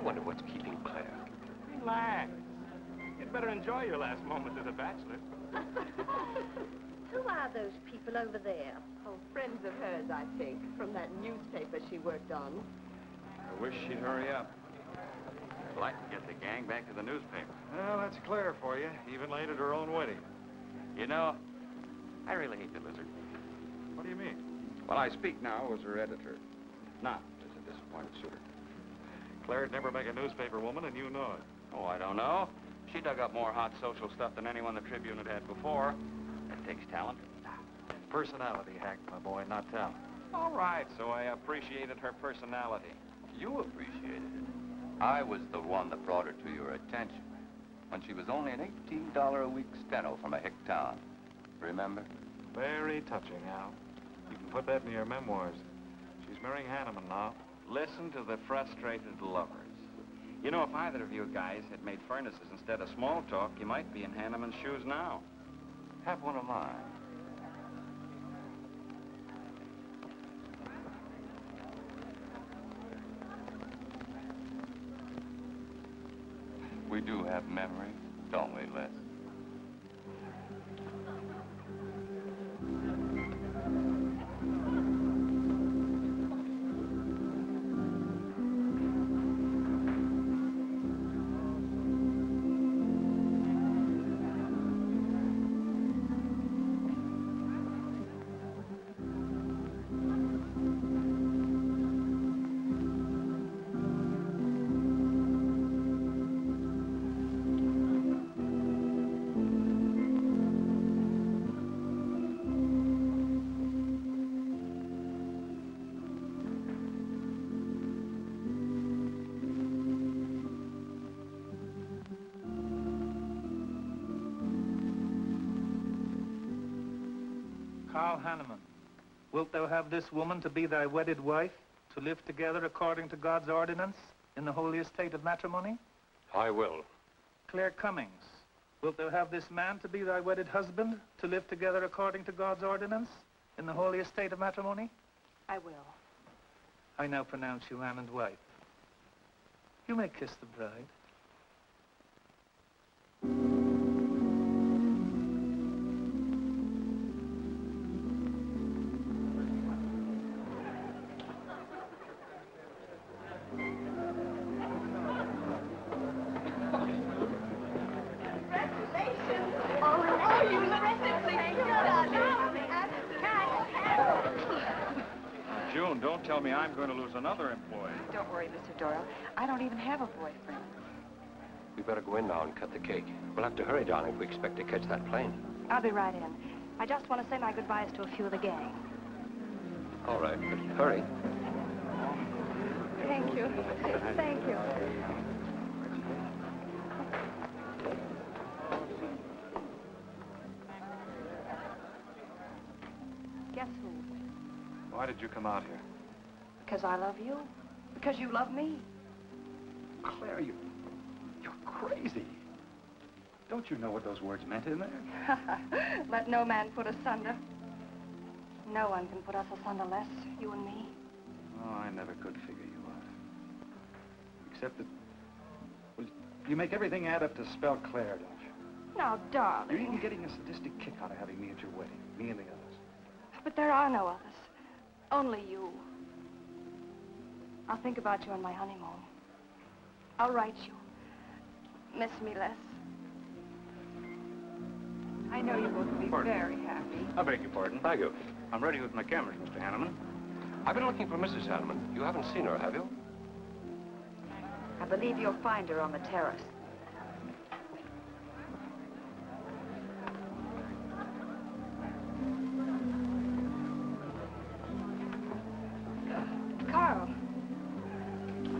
wonder what's keeping Claire. Relax. You'd better enjoy your last moment as a bachelor. Who are those people over there? Oh, friends of hers, I think, from that newspaper she worked on. I wish she'd hurry up. I'd like to get the gang back to the newspaper. Well, that's Claire for you, even late at her own wedding. You know, I really hate the lizard. What do you mean? Well, I speak now as her editor, not as a disappointed suitor. Claire'd never make a newspaper woman, and you know it. Oh, I don't know. She dug up more hot social stuff than anyone the Tribune had had before. That takes talent. Personality, Hack, my boy, not talent. All right, so I appreciated her personality. You appreciated it. I was the one that brought her to your attention when she was only an $18 a week steno from a hick town. Remember? Very touching, Al. You can put that in your memoirs. She's marrying Hanneman now. Listen to the frustrated lovers. You know, if either of you guys had made furnaces instead of small talk, you might be in Hanneman's shoes now. Have one of mine. We do have memory, don't we, Les? Hanneman, wilt thou have this woman to be thy wedded wife, to live together according to God's ordinance in the holy estate of matrimony? I will. Claire Cummings, wilt thou have this man to be thy wedded husband, to live together according to God's ordinance in the holy estate of matrimony? I will. I now pronounce you man and wife. You may kiss the bride. Don't tell me I'm going to lose another employee. Don't worry, Mr. Doyle. I don't even have a boyfriend. We better go in now and cut the cake. We'll have to hurry, darling, if we expect to catch that plane. I'll be right in. I just want to say my goodbyes to a few of the gang. All right, but hurry. Thank you. Thank you. Guess who? Why did you come out here? Because I love you. Because you love me. Claire, you're crazy. Don't you know what those words meant in there? Let no man put us asunder. No one can put us asunder less, you and me. Oh, I never could figure you out. Except that, well, you make everything add up to spell Claire, don't you? Now, darling. You're even getting a sadistic kick out of having me at your wedding, me and the others. But there are no others. Only you. I'll think about you on my honeymoon. I'll write you. Miss me less. I know you both will be very happy. I beg your pardon. Thank you. I'm ready with my cameras, Mr. Hanneman. I've been looking for Mrs. Hanneman. You haven't seen her, have you? I believe you'll find her on the terrace. Carl,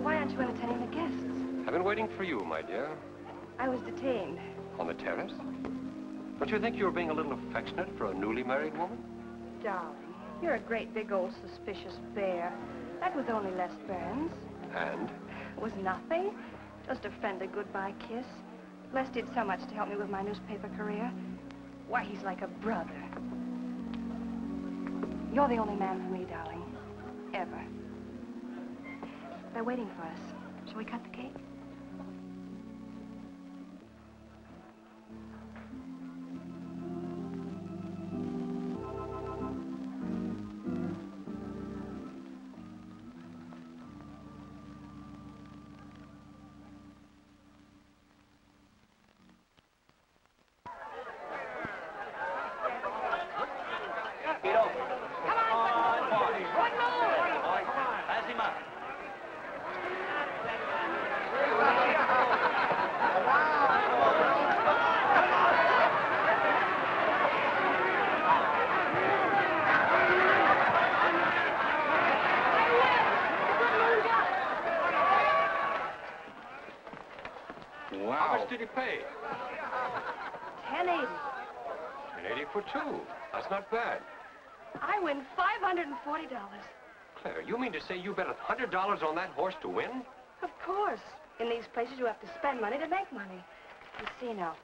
why aren't you entertaining the guests? I've been waiting for you, my dear. I was detained. On the terrace? Don't you think you were being a little affectionate for a newly married woman? Darling, you're a great big old suspicious bear. That was only Les Burns. And? It was nothing. Just a friendly goodbye kiss. Les did so much to help me with my newspaper career. Why, he's like a brother. You're the only man for me, darling. Ever. They're waiting for us. Shall we cut the cake? How much did he pay? $10.80. $10.80 for two. That's not bad. I win $540. Claire, you mean to say you bet $100 on that horse to win? Of course. In these places, you have to spend money to make money. You see now.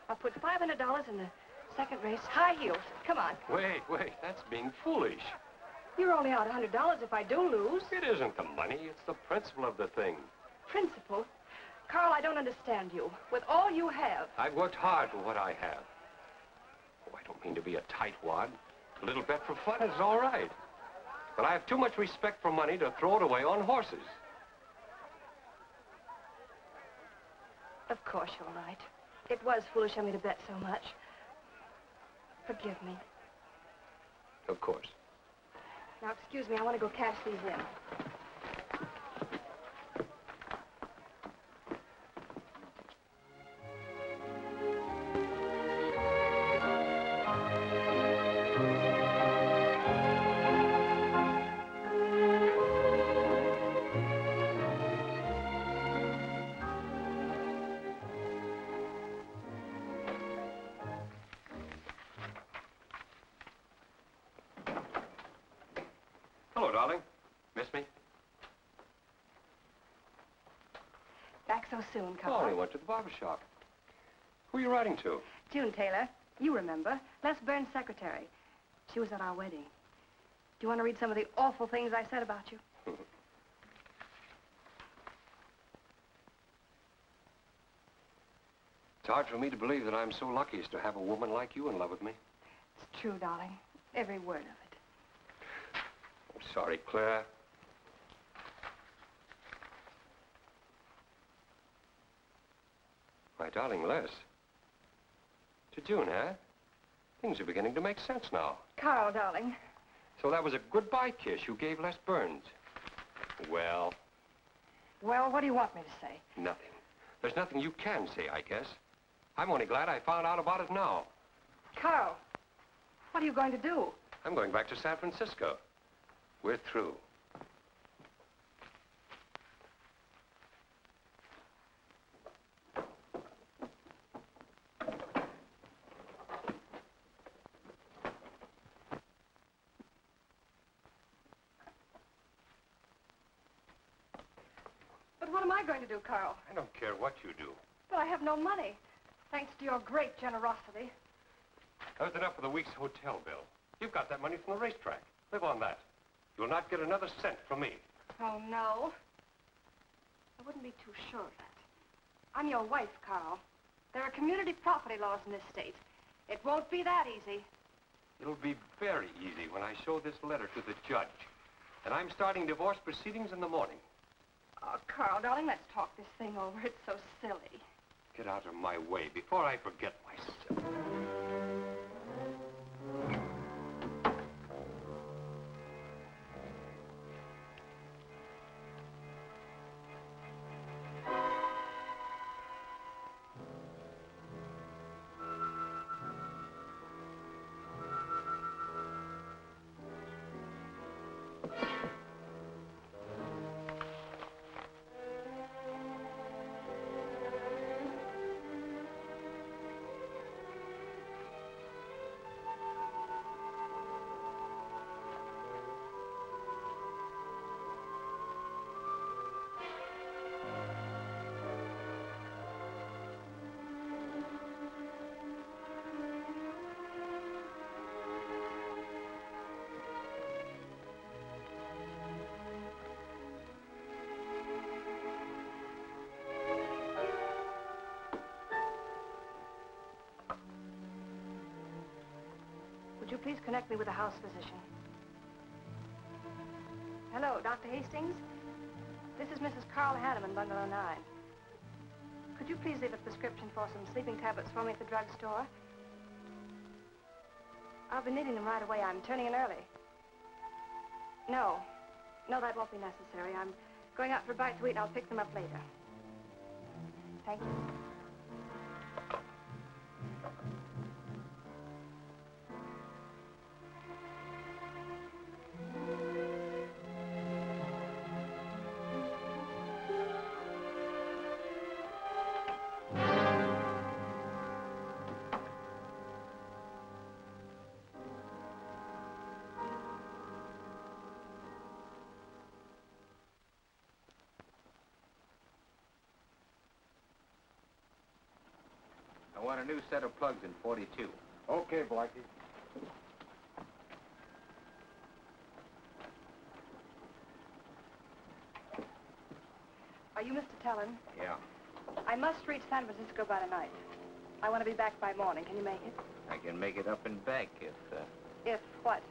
I'll put $500 in the second race, high heels. Come on. Wait, that's being foolish. You're only out $100 if I do lose. It isn't the money, it's the principle of the thing. Principle? Carl, I don't understand you. With all you have. I've worked hard for what I have. Oh, I don't mean to be a tightwad. A little bet for fun is all right. But I have too much respect for money to throw it away on horses. Of course you're right. It was foolish of me to bet so much. Forgive me. Of course. Now, excuse me, I want to go cash these in. Hello, darling. Miss me? Back so soon, Oh, Carl. I went to the barber shop. Who are you writing to? June Taylor. You remember. Les Burns' secretary. She was at our wedding. Do you want to read some of the awful things I said about you? It's hard for me to believe that I'm so lucky as to have a woman like you in love with me. It's true, darling. Every word of it. I'm sorry, Claire. My darling Les. To June, eh? Things are beginning to make sense now. Carl, darling. So that was a goodbye kiss you gave Les Burns. Well, Well, what do you want me to say? nothing. There's nothing you can say, I guess. I'm only glad I found out about it now. Carl, what are you going to do? I'm going back to San Francisco. We're through. But what am I going to do, Carl? I don't care what you do. But I have no money. Thanks to your great generosity. There's enough for the week's hotel bill. You've got that money from the racetrack. Live on that. You'll not get another cent from me. Oh, no. I wouldn't be too sure of that. I'm your wife, Carl. There are community property laws in this state. It won't be that easy. It'll be very easy when I show this letter to the judge. And I'm starting divorce proceedings in the morning. Oh, Carl, darling, let's talk this thing over. It's so silly. Get out of my way before I forget myself. Would you please connect me with a house physician? Hello, Dr. Hastings? This is Mrs. Carl Hanneman, Bungalow 9. Could you please leave a prescription for some sleeping tablets for me at the drugstore? I'll be needing them right away. I'm turning in early. No, that won't be necessary. I'm going out for a bite to eat, and I'll pick them up later. Thank you. I want a new set of plugs in 42. Okay, Blackie. Are you Mr. Tellen? Yeah. I must reach San Francisco by tonight. I want to be back by morning. Can you make it? I can make it up and back if If what?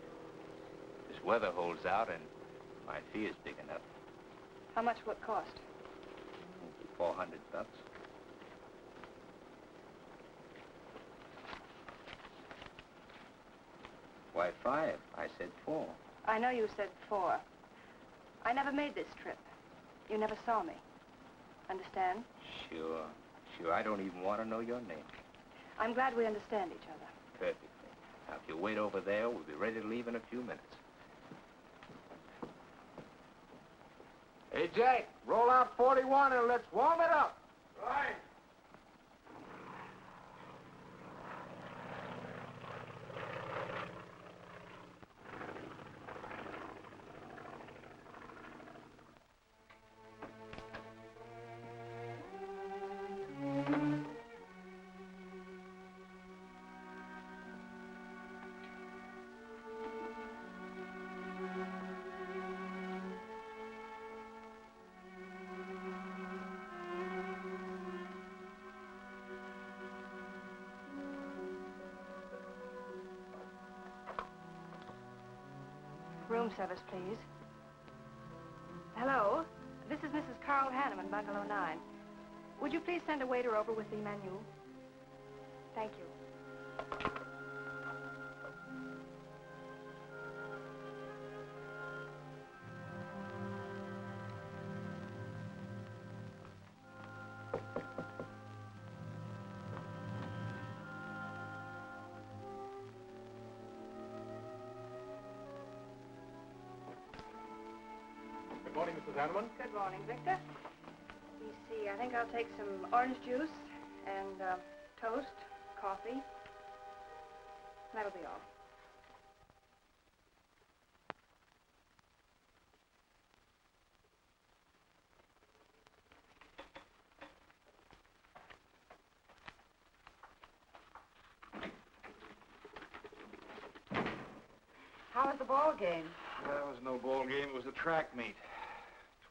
this weather holds out and my fee is big enough. How much will it cost? $400. Why, 5? I said 4. I know you said 4. I never made this trip. You never saw me. Understand? Sure. I don't even want to know your name. I'm glad we understand each other. Perfectly. Now, if you wait over there, we'll be ready to leave in a few minutes. Hey, Jack, roll out 41 and let's warm it up. Right. Room service, please. Hello? This is Mrs. Carl Hanneman, Bungalow 9. Would you please send a waiter over with the menu? Thank you. Good morning, Mrs. Hanneman. Good morning, Victor. Let me see. I think I'll take some orange juice and toast, coffee. That'll be all. How was the ball game? That was no ball game. It was a track meet.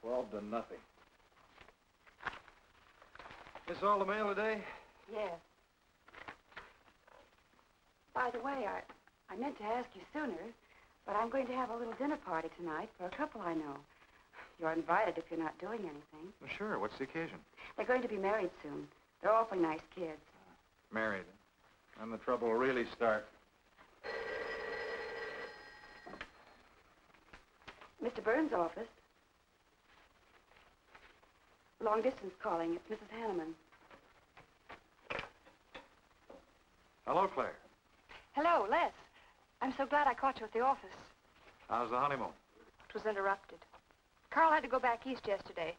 12 to nothing. This all the mail today? Yes. By the way, I meant to ask you sooner, but I'm going to have a little dinner party tonight for a couple I know. You're invited if you're not doing anything. Well, sure. What's the occasion? They're going to be married soon. They're awfully nice kids. Married. Then the trouble will really start. Mr. Burns' office. Long distance calling. It's Mrs. Hanneman. Hello, Claire. Hello, Les. I'm so glad I caught you at the office. How's the honeymoon? It was interrupted. Carl had to go back east yesterday.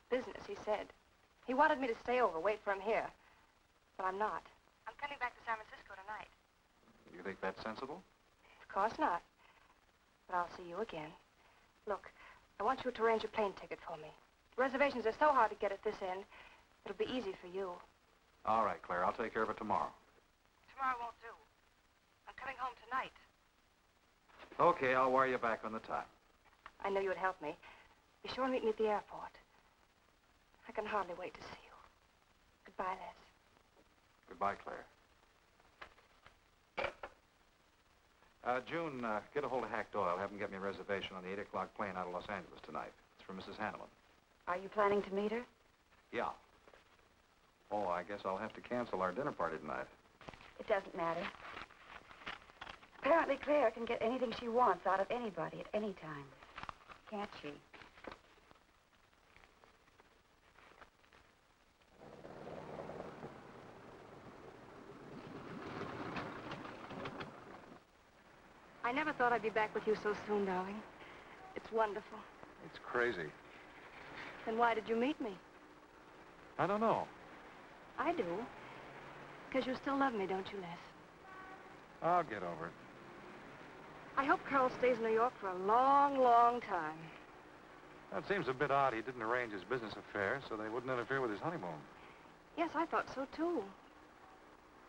Business, he said. He wanted me to stay over, wait for him here. But I'm not. I'm coming back to San Francisco tonight. You think that's sensible? Of course not. But I'll see you again. Look, I want you to arrange a plane ticket for me. Reservations are so hard to get at this end, it'll be easy for you. All right, Claire. I'll take care of it tomorrow. Tomorrow won't do. I'm coming home tonight. Okay, I'll wire you back on the time. I know you would help me. Be sure and meet me at the airport. I can hardly wait to see you. Goodbye, Les. Goodbye, Claire. June, get a hold of Hack Doyle. Have him get me a reservation on the 8 o'clock plane out of Los Angeles tonight. It's for Mrs. Hanneman. Are you planning to meet her? Yeah. Oh, I guess I'll have to cancel our dinner party tonight. It doesn't matter. Apparently Claire can get anything she wants out of anybody at any time. Can't she? I never thought I'd be back with you so soon, darling. It's wonderful. It's crazy. Then why did you meet me? I don't know. I do. Because you still love me, don't you, Les? I'll get over it. I hope Carl stays in New York for a long, long time. That seems a bit odd. He didn't arrange his business affairs so they wouldn't interfere with his honeymoon. Yes, I thought so, too.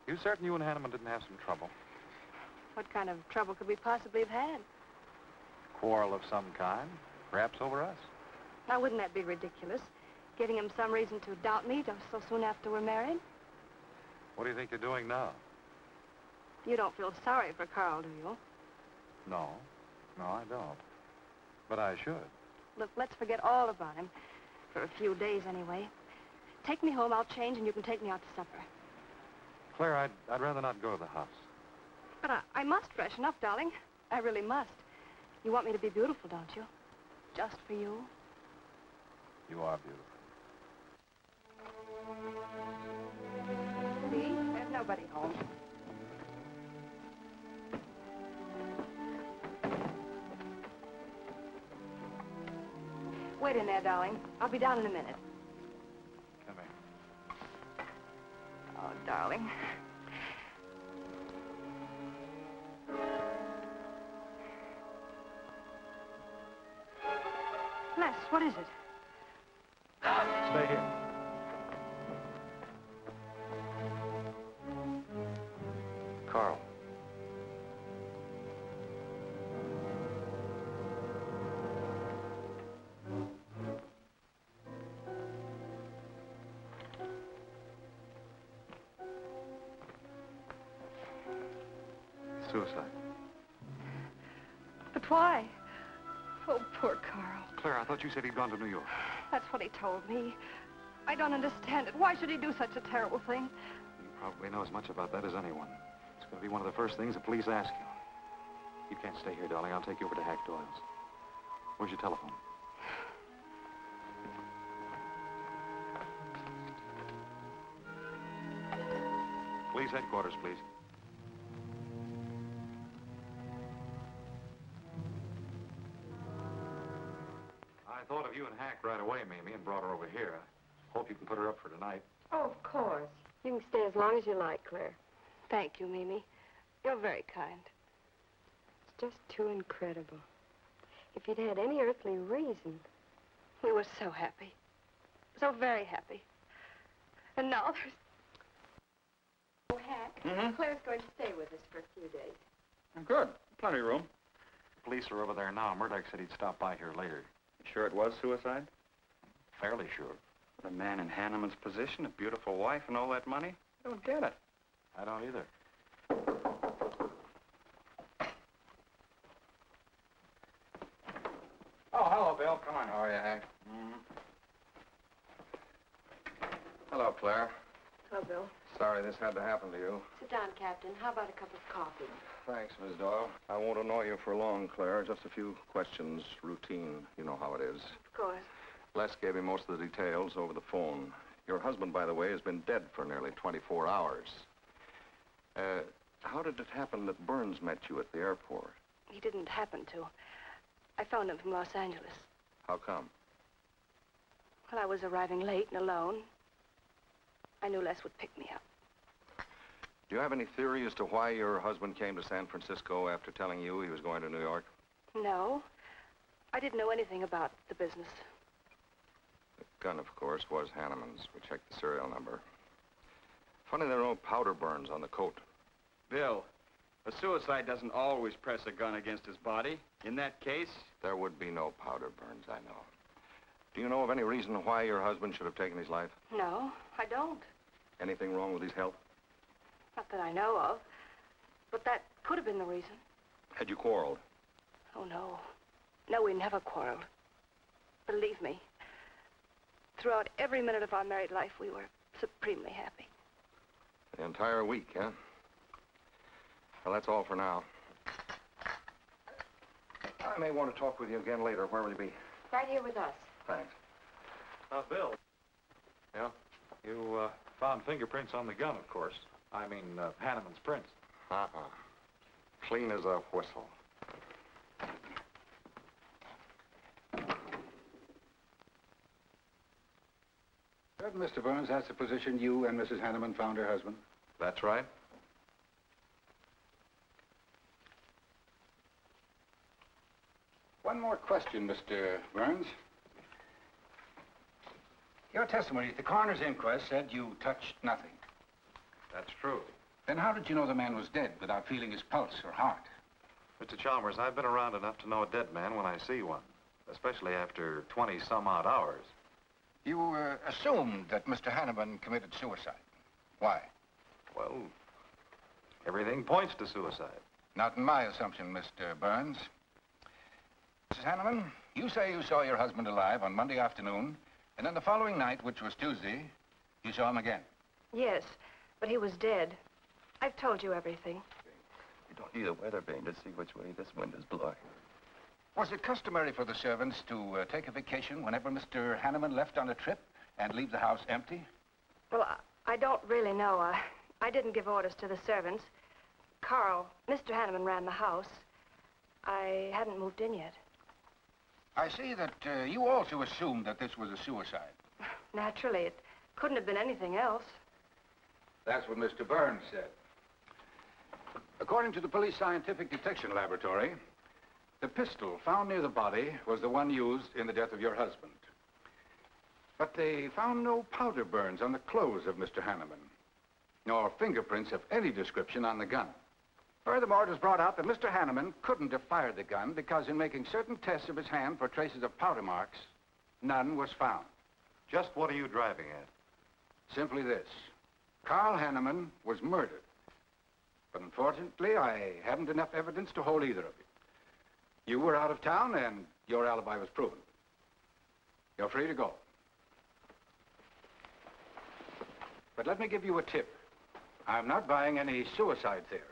You certain you and Hanneman didn't have some trouble? What kind of trouble could we possibly have had? Quarrel of some kind? Perhaps over us? Now, wouldn't that be ridiculous? Giving him some reason to doubt me so soon after we're married? What do you think you're doing now? You don't feel sorry for Carl, do you? No. No, I don't. But I should. Look, let's forget all about him. For a few days, anyway. Take me home, I'll change, and you can take me out to supper. Claire, I'd rather not go to the house. But I must freshen up, darling. I really must. You want me to be beautiful, don't you? Just for you? You are beautiful. See? There's nobody home. Wait in there, darling. I'll be down in a minute. Come here. Oh, darling. Les, what is it? Stay here. Carl. Suicide. But why? Oh, poor Carl. Claire, I thought you said he'd gone to New York. That's what he told me. I don't understand it. Why should he do such a terrible thing? You probably know as much about that as anyone. It's going to be one of the first things the police ask you. You can't stay here, darling. I'll take you over to Hack Doyle's. Where's your telephone? Police headquarters, please. I thought of you and Hack right away, Mamie, and brought her over here. I hope you can put her up for tonight. Oh, of course. You can stay as long as you like, Claire. Thank you, Mimi. You're very kind. It's just too incredible. If you'd had any earthly reason. We were so happy. So very happy. And now there's... Oh, Hack, Claire's going to stay with us for a few days. Good. Plenty of room. The police are over there now. Murdoch said he'd stop by here later. Sure it was suicide? Fairly sure. A man in Hanneman's position, a beautiful wife, and all that money? I don't get it. I don't either. Oh, hello, Bill. Come on. How are you, Hank? Hello, Claire. Hello, Bill. Sorry this had to happen to you. Sit down, Captain. How about a cup of coffee? Thanks, Miss Doyle. I won't annoy you for long, Claire. Just a few questions, routine. You know how it is. Of course. Les gave me most of the details over the phone. Your husband, by the way, has been dead for nearly 24 hours. How did it happen that Burns met you at the airport? He didn't happen to. I phoned him from Los Angeles. How come? Well, I was arriving late and alone. I knew Les would pick me up. Do you have any theory as to why your husband came to San Francisco after telling you he was going to New York? No. I didn't know anything about the business. The gun, of course, was Hanneman's. We checked the serial number. Funny there are no powder burns on the coat. Bill, a suicide doesn't always press a gun against his body. In that case... There would be no powder burns, I know. Do you know of any reason why your husband should have taken his life? No, I don't. Anything wrong with his health? Not that I know of. But that could have been the reason. Had you quarreled? Oh, no. No, we never quarreled. Believe me, throughout every minute of our married life, we were supremely happy. The entire week, huh? Well, that's all for now. I may want to talk with you again later. Where will you be? Right here with us. Thanks. Bill, Yeah? you found fingerprints on the gun, of course. I mean, Hanneman's prints. Uh-uh. Clean as a whistle. Mr. Burns, that's the position you and Mrs. Hanneman found her husband? That's right. One more question, Mr. Burns. Your testimony at the coroner's inquest said you touched nothing. That's true. Then how did you know the man was dead without feeling his pulse or heart? Mr. Chalmers, I've been around enough to know a dead man when I see one, especially after 20-some-odd hours. You assumed that Mr. Hanneman committed suicide. Why? Well, everything points to suicide. Not in my assumption, Mr. Burns. Mrs. Hanneman, you say you saw your husband alive on Monday afternoon, and then the following night, which was Tuesday, you saw him again. Yes, but he was dead. I've told you everything. You don't need a weather vane to see which way this wind is blowing. Was it customary for the servants to take a vacation whenever Mr. Hanneman left on a trip and leave the house empty? Well, I don't really know. I didn't give orders to the servants. Carl, Mr. Hanneman ran the house. I hadn't moved in yet. I see that you also assumed that this was a suicide. Naturally, it couldn't have been anything else. That's what Mr. Burns said. According to the police scientific detection laboratory, the pistol found near the body was the one used in the death of your husband. But they found no powder burns on the clothes of Mr. Hanneman, nor fingerprints of any description on the gun. Furthermore, it was brought out that Mr. Hanneman couldn't have fired the gun because in making certain tests of his hand for traces of powder marks, none was found. Just what are you driving at? Simply this. Carl Hanneman was murdered. But unfortunately, I haven't enough evidence to hold either of you. You were out of town, and your alibi was proven. You're free to go. But let me give you a tip. I'm not buying any suicide theory,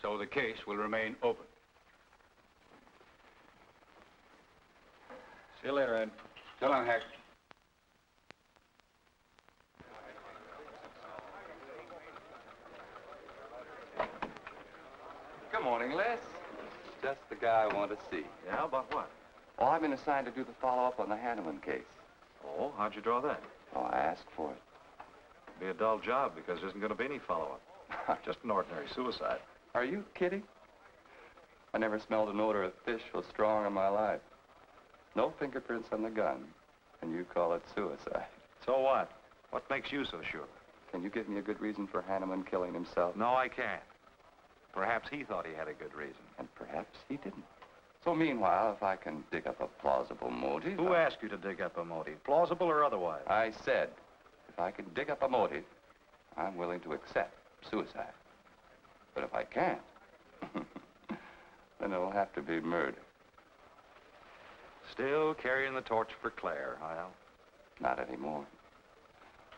so the case will remain open. See you later, Ed. So long, Hack. Good morning, Les. Just the guy I want to see. Yeah, about what? Oh, I've been assigned to do the follow-up on the Hanneman case. Oh, how'd you draw that? Oh, I asked for it. It'll be a dull job because there isn't going to be any follow-up. Just an ordinary suicide. Are you kidding? I never smelled an odor of fish so strong in my life. No fingerprints on the gun, and you call it suicide. So what? What makes you so sure? Can you give me a good reason for Hanneman killing himself? No, I can't. Perhaps he thought he had a good reason. And perhaps he didn't. So meanwhile, if I can dig up a plausible motive... Who asked you to dig up a motive, plausible or otherwise? I said, if I can dig up a motive, I'm willing to accept suicide. But if I can't, then it'll have to be murder. Still carrying the torch for Claire, Hyle? Not anymore.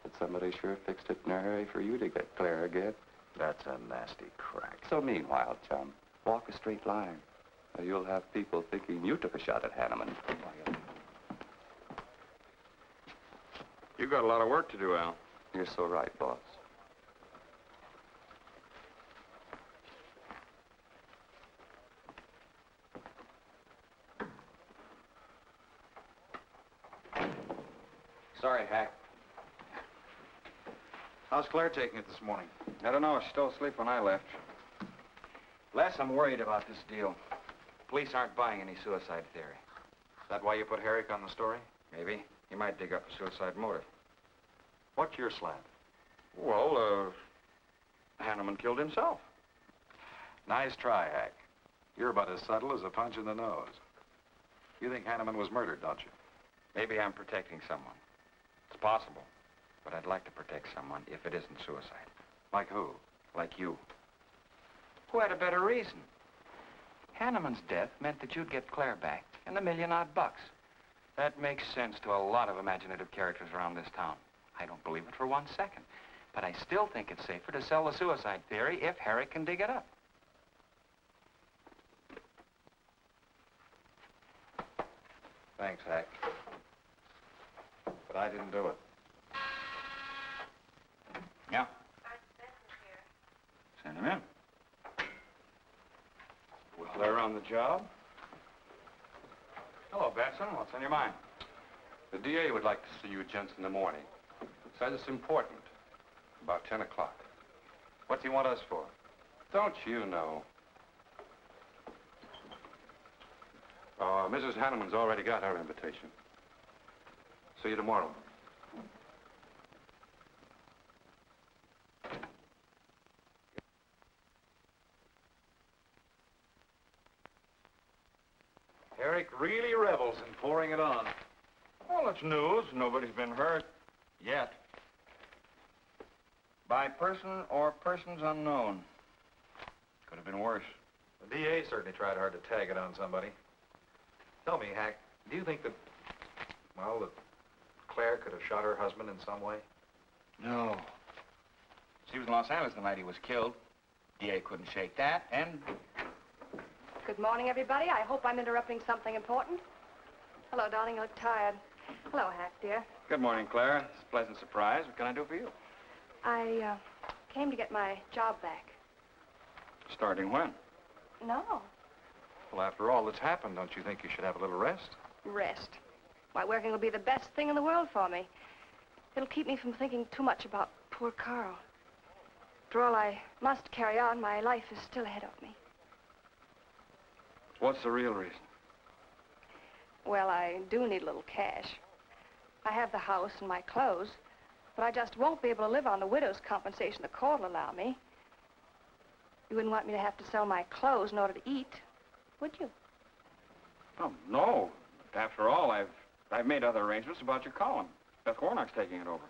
But somebody sure fixed it in a hurry for you to get Claire again. That's a nasty crack. So meanwhile, chum, walk a straight line. Or you'll have people thinking you took a shot at Hanneman. You got a lot of work to do, Al. You're so right, boss. Sorry, Hack. How's Claire taking it this morning? I don't know. She's still asleep when I left. Les, I'm worried about this deal. Police aren't buying any suicide theory. Is that why you put Herrick on the story? Maybe. He might dig up a suicide motive. What's your slant? Well, Hanneman killed himself. Nice try, Hack. You're about as subtle as a punch in the nose. You think Hanneman was murdered, don't you? Maybe I'm protecting someone. It's possible. But I'd like to protect someone if it isn't suicide. Like who? Like you. Who had a better reason? Hanneman's death meant that you'd get Claire back and $1 million-odd bucks. That makes sense to a lot of imaginative characters around this town. I don't believe it for 1 second. But I still think it's safer to sell the suicide theory if Herrick can dig it up. Thanks, Hack. But I didn't do it. Yeah. Send him in. Well, they're on the job. Hello, Vincent. What's on your mind? The DA would like to see you gents in the morning. Says it's important. About 10 o'clock. What's he want us for? Don't you know? Mrs. Hanneman's already got her invitation. See you tomorrow. Herrick really revels in pouring it on. Well, it's news. Nobody's been hurt. Yet. By person or persons unknown. Could have been worse. The DA certainly tried hard to tag it on somebody. Tell me, Hack, do you think that, well, that Claire could have shot her husband in some way? No. She was in Los Angeles the night he was killed. DA couldn't shake that, and... Good morning, everybody. I hope I'm interrupting something important. Hello, darling. You look tired. Hello, Hack, dear. Good morning, Clara. It's a pleasant surprise. What can I do for you? I came to get my job back. Starting when? No. Well, after all that's happened, don't you think you should have a little rest? Rest. Why, working will be the best thing in the world for me. It'll keep me from thinking too much about poor Carl. After all, I must carry on. My life is still ahead of me. What's the real reason? Well, I do need a little cash. I have the house and my clothes, but I just won't be able to live on the widow's compensation the court will allow me. You wouldn't want me to have to sell my clothes in order to eat, would you? Oh, no. After all, I've made other arrangements about your column. Beth Warnock's taking it over.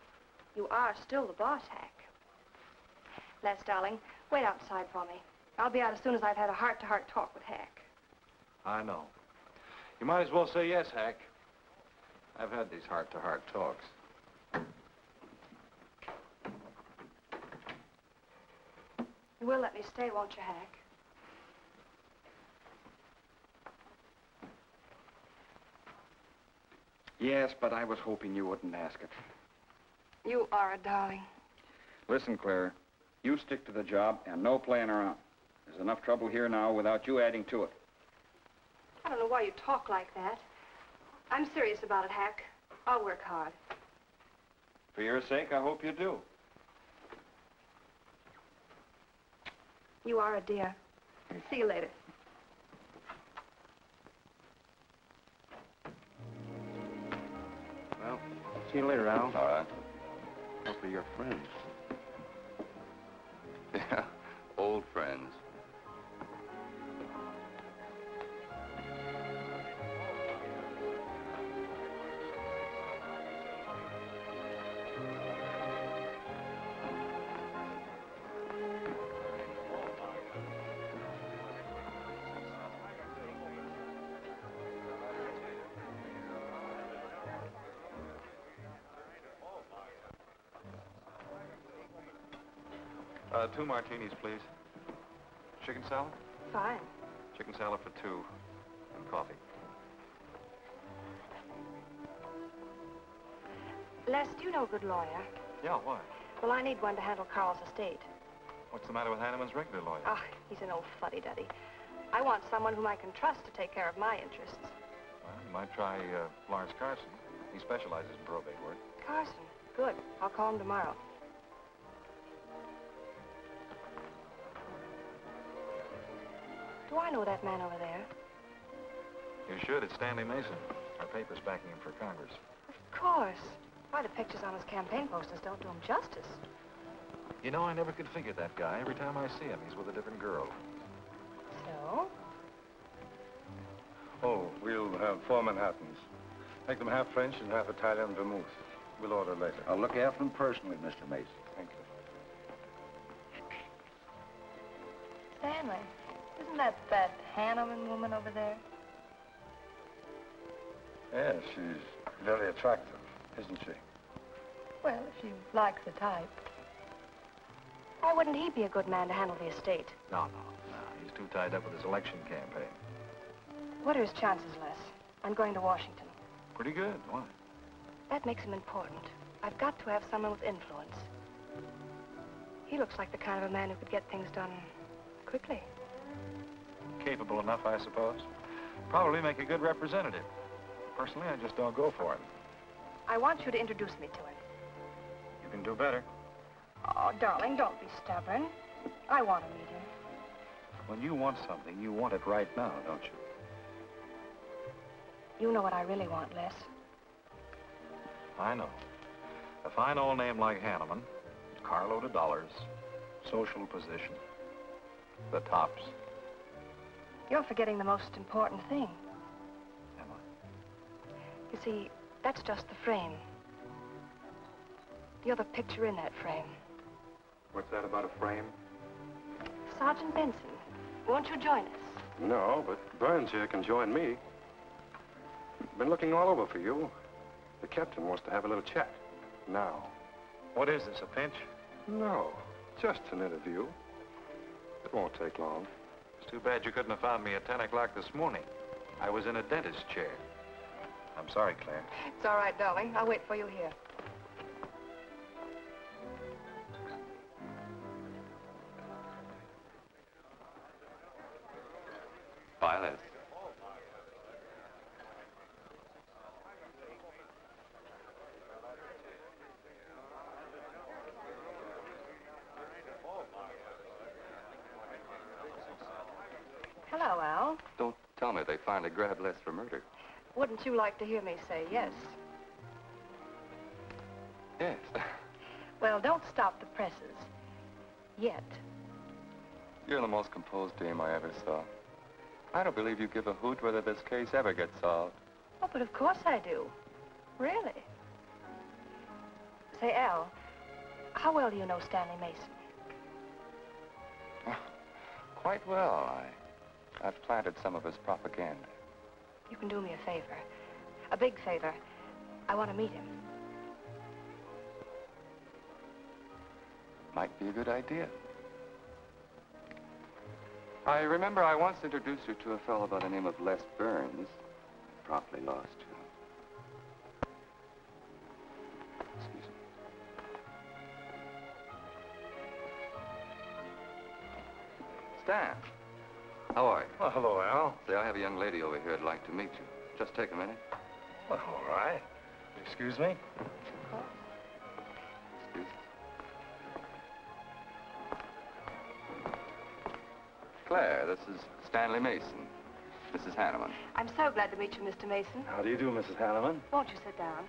You are still the boss, Hack. Les, darling, wait outside for me. I'll be out as soon as I've had a heart-to-heart talk with Hack. I know. You might as well say yes, Hack. I've had these heart-to-heart talks. You will let me stay, won't you, Hack? Yes, but I was hoping you wouldn't ask it. You are a darling. Listen, Claire, you stick to the job and no playing around. There's enough trouble here now without you adding to it. I don't know why you talk like that. I'm serious about it, Hack. I'll work hard. For your sake, I hope you do. You are a dear. See you later. Well, see you later, Al. All right. Hopefully you're friends. Yeah, old friends. Two martinis, please. Chicken salad? Fine. Chicken salad for two. And coffee. Les, do you know a good lawyer? Yeah, why? Well, I need one to handle Carl's estate. What's the matter with Hanneman's regular lawyer? Ah, he's an old fuddy-duddy. I want someone whom I can trust to take care of my interests. Well, you might try Lawrence Carson. He specializes in probate work. Carson? Good. I'll call him tomorrow. Do I know that man over there? You should. It's Stanley Mason. Our paper's backing him for Congress. Of course. Why, the pictures on his campaign posters don't do him justice. You know, I never could figure that guy. Every time I see him, he's with a different girl. So? Oh, we'll have 4 Manhattans. Make them half French and half Italian vermouth. We'll order later. I'll look after them personally, Mr. Mason. Thank you. Stanley. Isn't that Hanneman woman over there? Yeah, she's very attractive, isn't she? Well, if you like the type. Why wouldn't he be a good man to handle the estate? No. He's too tied up with his election campaign. What are his chances, Les? I'm going to Washington. Pretty good. Why? That makes him important. I've got to have someone with influence. He looks like the kind of a man who could get things done quickly. Capable enough, I suppose. Probably make a good representative. Personally, I just don't go for him. I want you to introduce me to him. You can do better. Oh, darling, don't be stubborn. I want to meet him. When you want something, you want it right now, don't you? You know what I really want, Les. I know. A fine old name like Hanneman, carload of dollars, social position, the tops. You're forgetting the most important thing. Am I? You see, that's just the frame. You're the picture in that frame. What's that about a frame? Sergeant Benson, won't you join us? No, but Burns here can join me. Been looking all over for you. The captain wants to have a little chat. Now. What is this, a pinch? No, just an interview. It won't take long. It's too bad you couldn't have found me at 10 o'clock this morning. I was in a dentist's chair. I'm sorry, Claire. It's all right, darling. I'll wait for you here. Violet. Hello, Al. Don't tell me they finally grabbed Les for murder. Wouldn't you like to hear me say yes? Yes. Well, don't stop the presses. Yet. You're the most composed dame I ever saw. I don't believe you give a hoot whether this case ever gets solved. Oh, but of course I do. Really. Say, Al, how well do you know Stanley Mason? Quite well. I've planted some of his propaganda. You can do me a favor. A big favor. I want to meet him. Might be a good idea. I remember I once introduced you to a fellow by the name of Les Burns. Promptly lost you. Excuse me. Stan, how are you? Well, hello, Al. Say, I have a young lady over here who'd like to meet you. Just take a minute. Well, all right. Excuse me? Excuse me. Claire, this is Stanley Mason. Mrs. Hanneman. I'm so glad to meet you, Mr. Mason. How do you do, Mrs. Hanneman? Won't you sit down?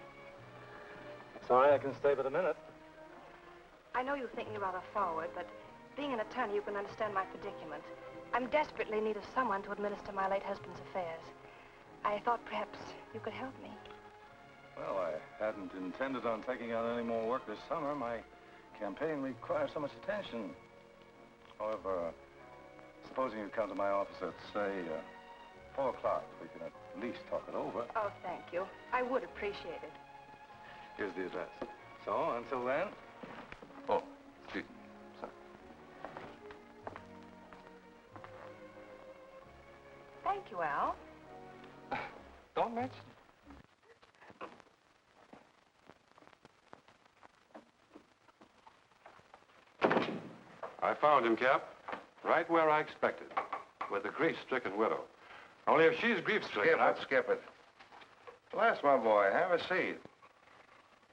Sorry, I can stay but a minute. I know you think me rather forward, but being an attorney, you can understand my predicament. I'm desperately in need of someone to administer my late husband's affairs. I thought perhaps you could help me. Well, I hadn't intended on taking on any more work this summer. My campaign requires so much attention. However, supposing you come to my office at, say, 4 o'clock, we can at least talk it over. Oh, thank you. I would appreciate it. Here's the address. So, until then... Oh, excuse me. Sorry. Thank you, Al. Don't mention it. I found him, Cap. Right where I expected. With a grief-stricken widow. Only if she's grief-stricken... Skip it. Les, my boy, have a seat.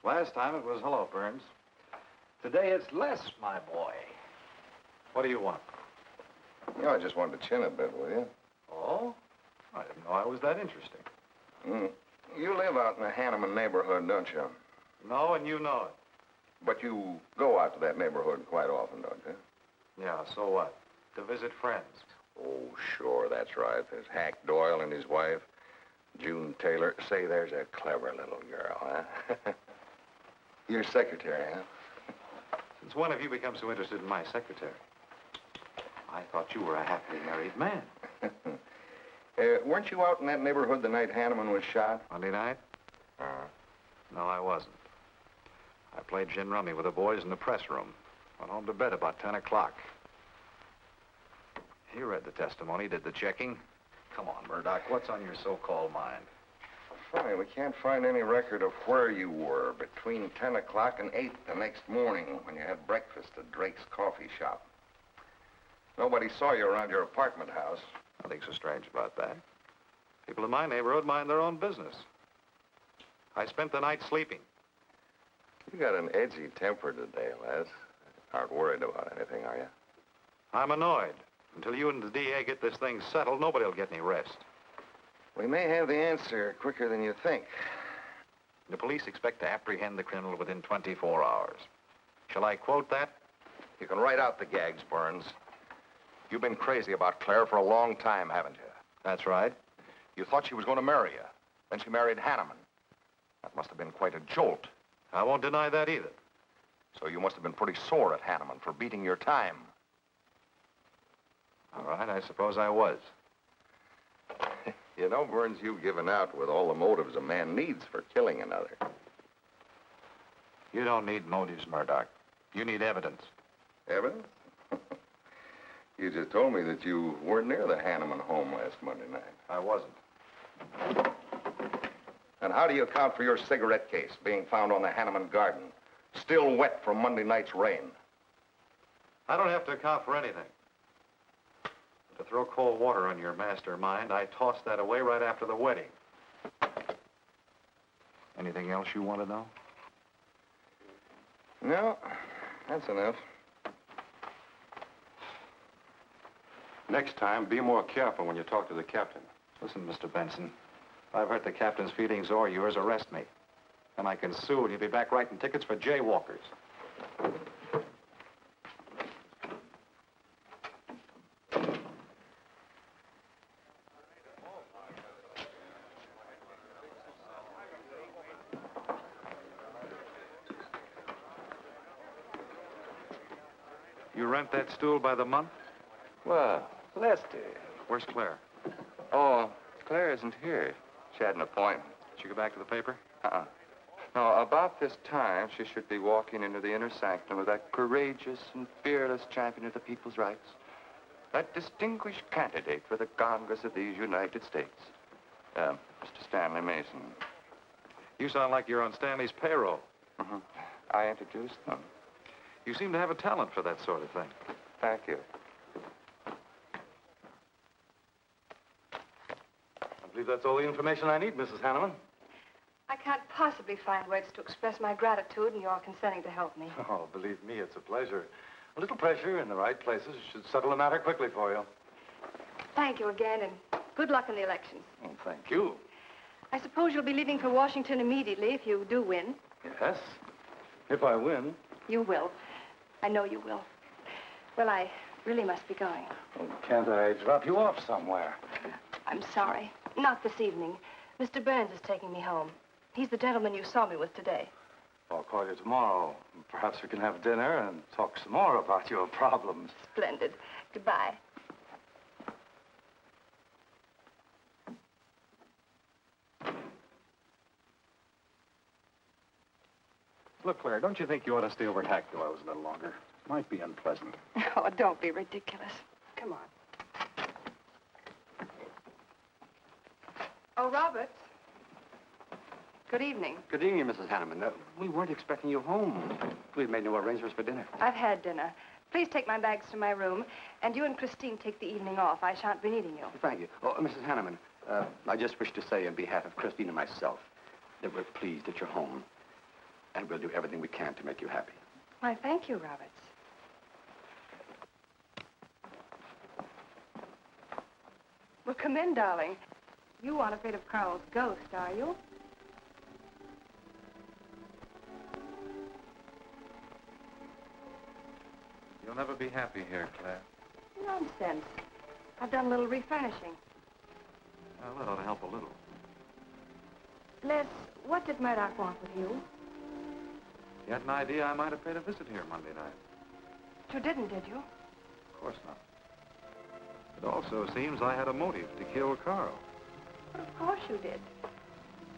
Last time it was hello, Burns. Today it's Les, my boy. What do you want? You know, I just wanted to chin a bit with you. Oh? I didn't know I was that interesting. You live out in the Hanneman neighborhood, don't you? No, and you know it. But you go out to that neighborhood quite often, don't you? Yeah, so what? To visit friends. Oh, sure, that's right. There's Hack Doyle and his wife, June Taylor. Say, there's a clever little girl, huh? Your secretary, huh? Since when have you become so interested in my secretary? I thought you were a happily married man. Weren't you out in that neighborhood the night Hanneman was shot? Monday night? No, I wasn't. I played gin rummy with the boys in the press room. Went home to bed about 10 o'clock. He read the testimony, did the checking. Come on, Murdoch, what's on your so-called mind? Funny, we can't find any record of where you were between 10 o'clock and 8 the next morning when you had breakfast at Drake's coffee shop. Nobody saw you around your apartment house. Nothing so strange about that. People in my neighborhood mind their own business. I spent the night sleeping. You got an edgy temper today, Les. Aren't worried about anything, are you? I'm annoyed. Until you and the DA get this thing settled, nobody will get any rest. We may have the answer quicker than you think. The police expect to apprehend the criminal within 24 hours. Shall I quote that? You can write out the gags, Burns. You've been crazy about Claire for a long time, haven't you? That's right. You thought she was going to marry you. Then she married Hanneman. That must have been quite a jolt. I won't deny that either. So you must have been pretty sore at Hanneman for beating your time. All right, I suppose I was. You know, Burns, you've given out with all the motives a man needs for killing another. You don't need motives, Murdoch. You need evidence. Evidence? You just told me that you weren't near the Hanneman home last Monday night. I wasn't. And how do you account for your cigarette case being found on the Hanneman garden, still wet from Monday night's rain? I don't have to account for anything. To throw cold water on your mastermind, I tossed that away right after the wedding. Anything else you want to know? No, that's enough. Next time, be more careful when you talk to the captain. Listen, Mr. Benson, if I've hurt the captain's feelings or yours, arrest me. Then I can sue and you'll be back writing tickets for jaywalkers. You rent that stool by the month? Well, Lester. Where's Claire? Oh, Claire isn't here. She had an appointment. Did she go back to the paper? No, about this time, she should be walking into the inner sanctum of that courageous and fearless champion of the people's rights. That distinguished candidate for the Congress of these United States. Mr. Stanley Mason. You sound like you're on Stanley's payroll. Mm-hmm. I introduced them. You seem to have a talent for that sort of thing. Thank you. I believe that's all the information I need, Mrs. Hanneman. I can't possibly find words to express my gratitude in your consenting to help me. Oh, believe me, it's a pleasure. A little pressure in the right places should settle the matter quickly for you. Thank you again, and good luck in the elections. Oh, thank you. I suppose you'll be leaving for Washington immediately if you do win. Yes, if I win. You will. I know you will. Well, I really must be going. Oh, can't I drop you off somewhere? I'm sorry. Not this evening. Mr. Burns is taking me home. He's the gentleman you saw me with today. I'll call you tomorrow. Perhaps we can have dinner and talk some more about your problems. Splendid. Goodbye. Look, Claire, don't you think you ought to stay over at Hackdale's a little longer? Might be unpleasant. Oh, don't be ridiculous. Come on. Oh, Robert. Good evening. Good evening, Mrs. Hanneman. We weren't expecting you home. We've made no arrangements for dinner. I've had dinner. Please take my bags to my room, and you and Christine take the evening off. I shan't be needing you. Thank you. Oh, Mrs. Hanneman, I just wish to say on behalf of Christine and myself that we're pleased that you're home, and we'll do everything we can to make you happy. Why, thank you, Roberts. Well, come in, darling. You aren't afraid of Carl's ghost, are you? You'll never be happy here, Claire. Nonsense. I've done a little refurnishing. Well, that ought to help a little. Les, what did Murdoch want with you? You had an idea I might have paid a visit here Monday night. You didn't, did you? Of course not. It also seems I had a motive to kill Carl. But of course you did.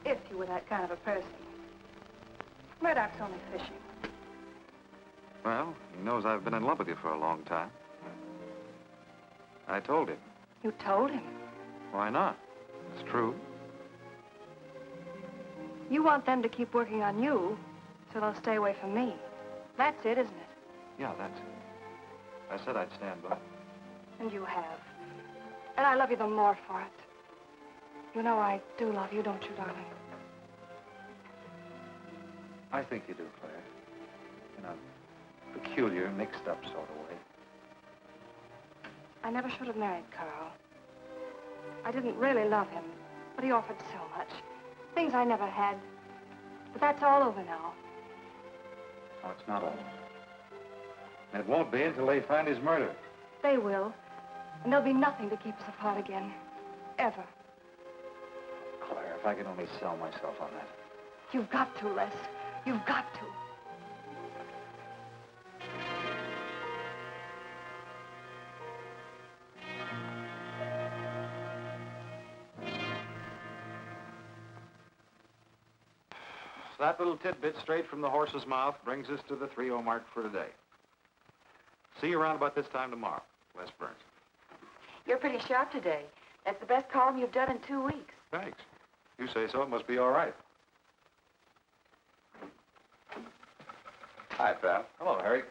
If you were that kind of a person. Murdoch's only fishing. Well, he knows I've been in love with you for a long time. I told him. You told him? Why not? It's true. You want them to keep working on you, so they'll stay away from me. That's it, isn't it? Yeah, that's it. I said I'd stand by. And you have. And I love you the more for it. You know I do love you, don't you, darling? I think you do, Claire. In a peculiar, mixed-up sort of way. I never should have married Carl. I didn't really love him, but he offered so much. Things I never had. But that's all over now. No, it's not all. And it won't be until they find his murder. They will. And there'll be nothing to keep us apart again. Ever. Claire, if I could only sell myself on that. You've got to, Les. You've got to. That little tidbit straight from the horse's mouth brings us to the 3:00 mark for today. See you around about this time tomorrow. Les Burns. You're pretty sharp today. That's the best column you've done in 2 weeks. Thanks. You say so, it must be all right. Hi, pal. Hello, Harry.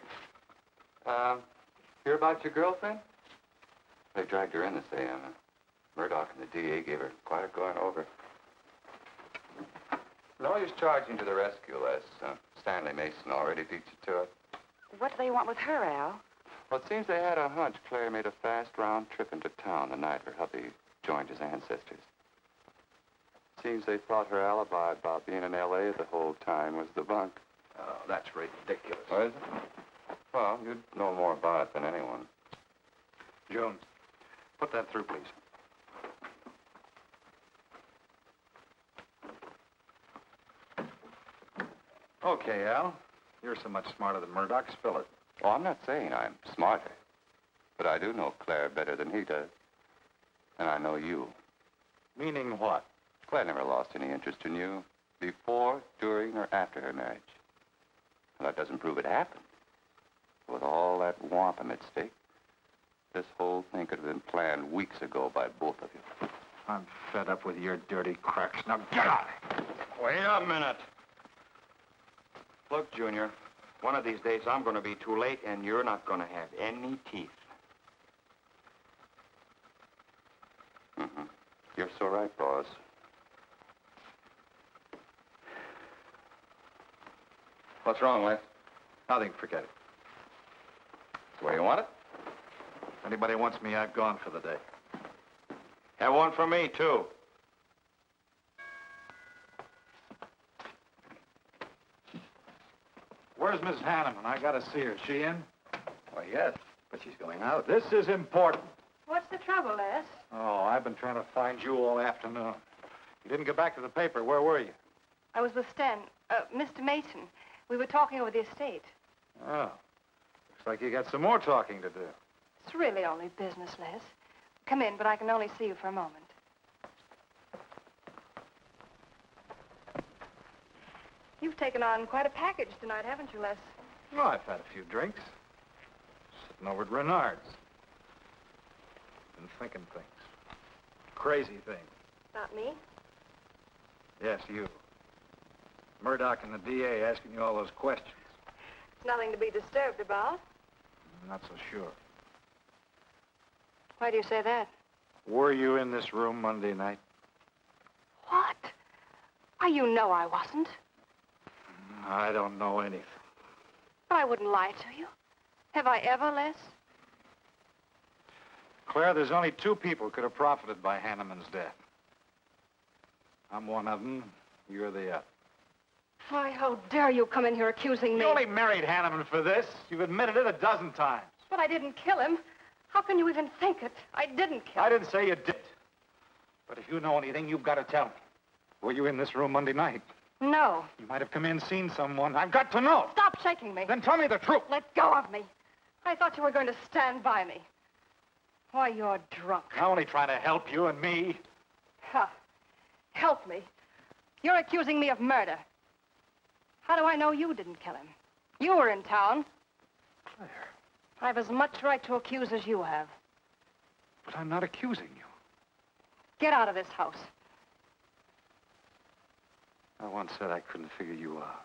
Hear about your girlfriend? They dragged her in this day. Murdoch and the DA gave her quite a going over. No use charging to the rescue, Les. Stanley Mason already beat you to it. What do they want with her, Al? Well, it seems they had a hunch Claire made a fast round trip into town the night her hubby joined his ancestors. Seems they thought her alibi about being in L.A. the whole time was the bunk. Oh, that's ridiculous. Oh, is it? Well, you'd know more about it than anyone. Jones, put that through, please. Okay, Al. You're so much smarter than Murdoch. Spill it. Oh, I'm not saying I'm smarter. But I do know Claire better than he does. And I know you. Meaning what? Claire never lost any interest in you. Before, during, or after her marriage. Well, that doesn't prove it happened. With all that wampum at stake, this whole thing could have been planned weeks ago by both of you. I'm fed up with your dirty cracks. Now get out. Wait a minute. Look, Junior, one of these days I'm going to be too late and you're not going to have any teeth. Mm-hmm. You're so right, boss. What's wrong, Les? Nothing. Forget it. The way you want it? If anybody wants me, I've gone for the day. Have one for me, too. Where's Mrs. Hanneman? I gotta see her. Is she in? Why, yes, but she's going out. This is important. What's the trouble, Les? Oh, I've been trying to find you all afternoon. You didn't get back to the paper. Where were you? I was with Stan, Mr. Mason. We were talking over the estate. Oh. Looks like you got some more talking to do. It's really only business, Les. Come in, but I can only see you for a moment. You've taken on quite a package tonight, haven't you, Les? Well, I've had a few drinks. Sitting over at Bernhard's. Been thinking things. Crazy things. Not me? Yes, you. Murdoch and the DA asking you all those questions. It's nothing to be disturbed about. I'm not so sure. Why do you say that? Were you in this room Monday night? What? Why, you know I wasn't. I don't know anything. But I wouldn't lie to you. Have I ever, Les? Claire, there's only two people could have profited by Hanneman's death. I'm one of them. You're the other. Why, how dare you come in here accusing me? You only married Hanneman for this. You've admitted it a dozen times. But I didn't kill him. How can you even think it? I didn't kill him. I didn't say you did. But if you know anything, you've got to tell me. Were you in this room Monday night? No. You might have come in, seen someone. I've got to know. Stop shaking me. Then tell me the truth. Let go of me. I thought you were going to stand by me. Why, you're drunk. I'm only trying to help you and me. Ha. Help me. You're accusing me of murder. How do I know you didn't kill him? You were in town. Claire. I've as much right to accuse as you have. But I'm not accusing you. Get out of this house. I once said I couldn't figure you out.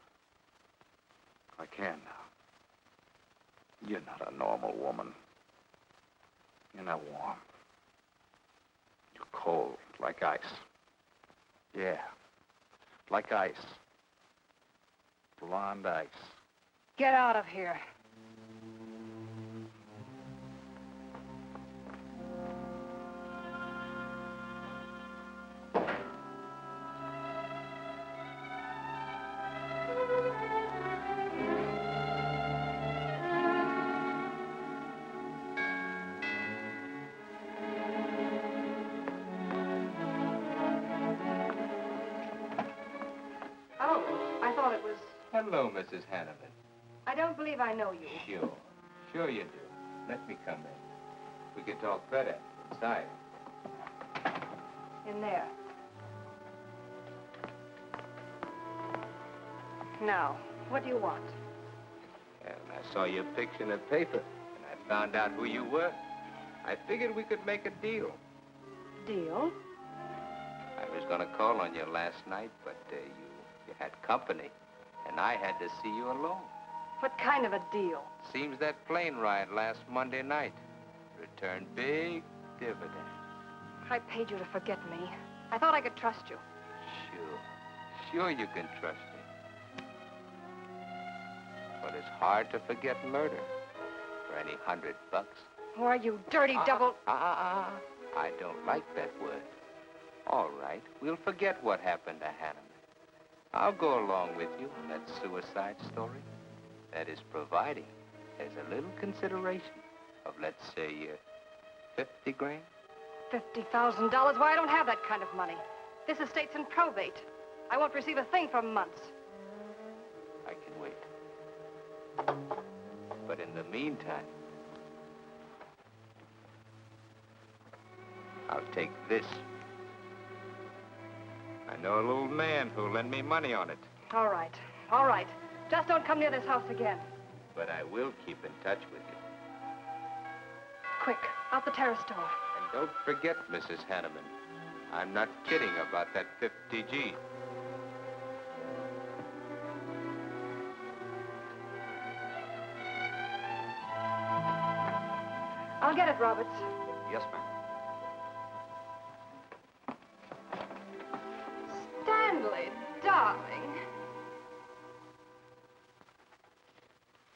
I can now. You're not a normal woman. You're not warm. You're cold, like ice. Yeah, like ice. Blonde ice. Get out of here. Hello, Mrs. Hanneman. I don't believe I know you. Sure. Sure you do. Let me come in. We can talk better inside. In there. Now, what do you want? And I saw your picture in the paper, and I found out who you were. I figured we could make a deal. Deal? I was going to call on you last night, but you had company. And I had to see you alone. What kind of a deal? Seems that plane ride last Monday night returned big dividends. I paid you to forget me. I thought I could trust you. Sure. Sure you can trust me. But it's hard to forget murder for any $100. Why, you dirty double... I don't like that word. All right, we'll forget what happened to Hannah. I'll go along with you on that suicide story. That is providing there's a little consideration of, let's say, 50 grand. $50,000? Why, I don't have that kind of money. This estate's in probate. I won't receive a thing for months. I can wait. But in the meantime, I'll take this. I know a little man who'll lend me money on it. All right. All right. Just don't come near this house again. But I will keep in touch with you. Quick, out the terrace door. And don't forget, Mrs. Hanneman, I'm not kidding about that 50G. I'll get it, Roberts. Yes, ma'am. Stanley, darling.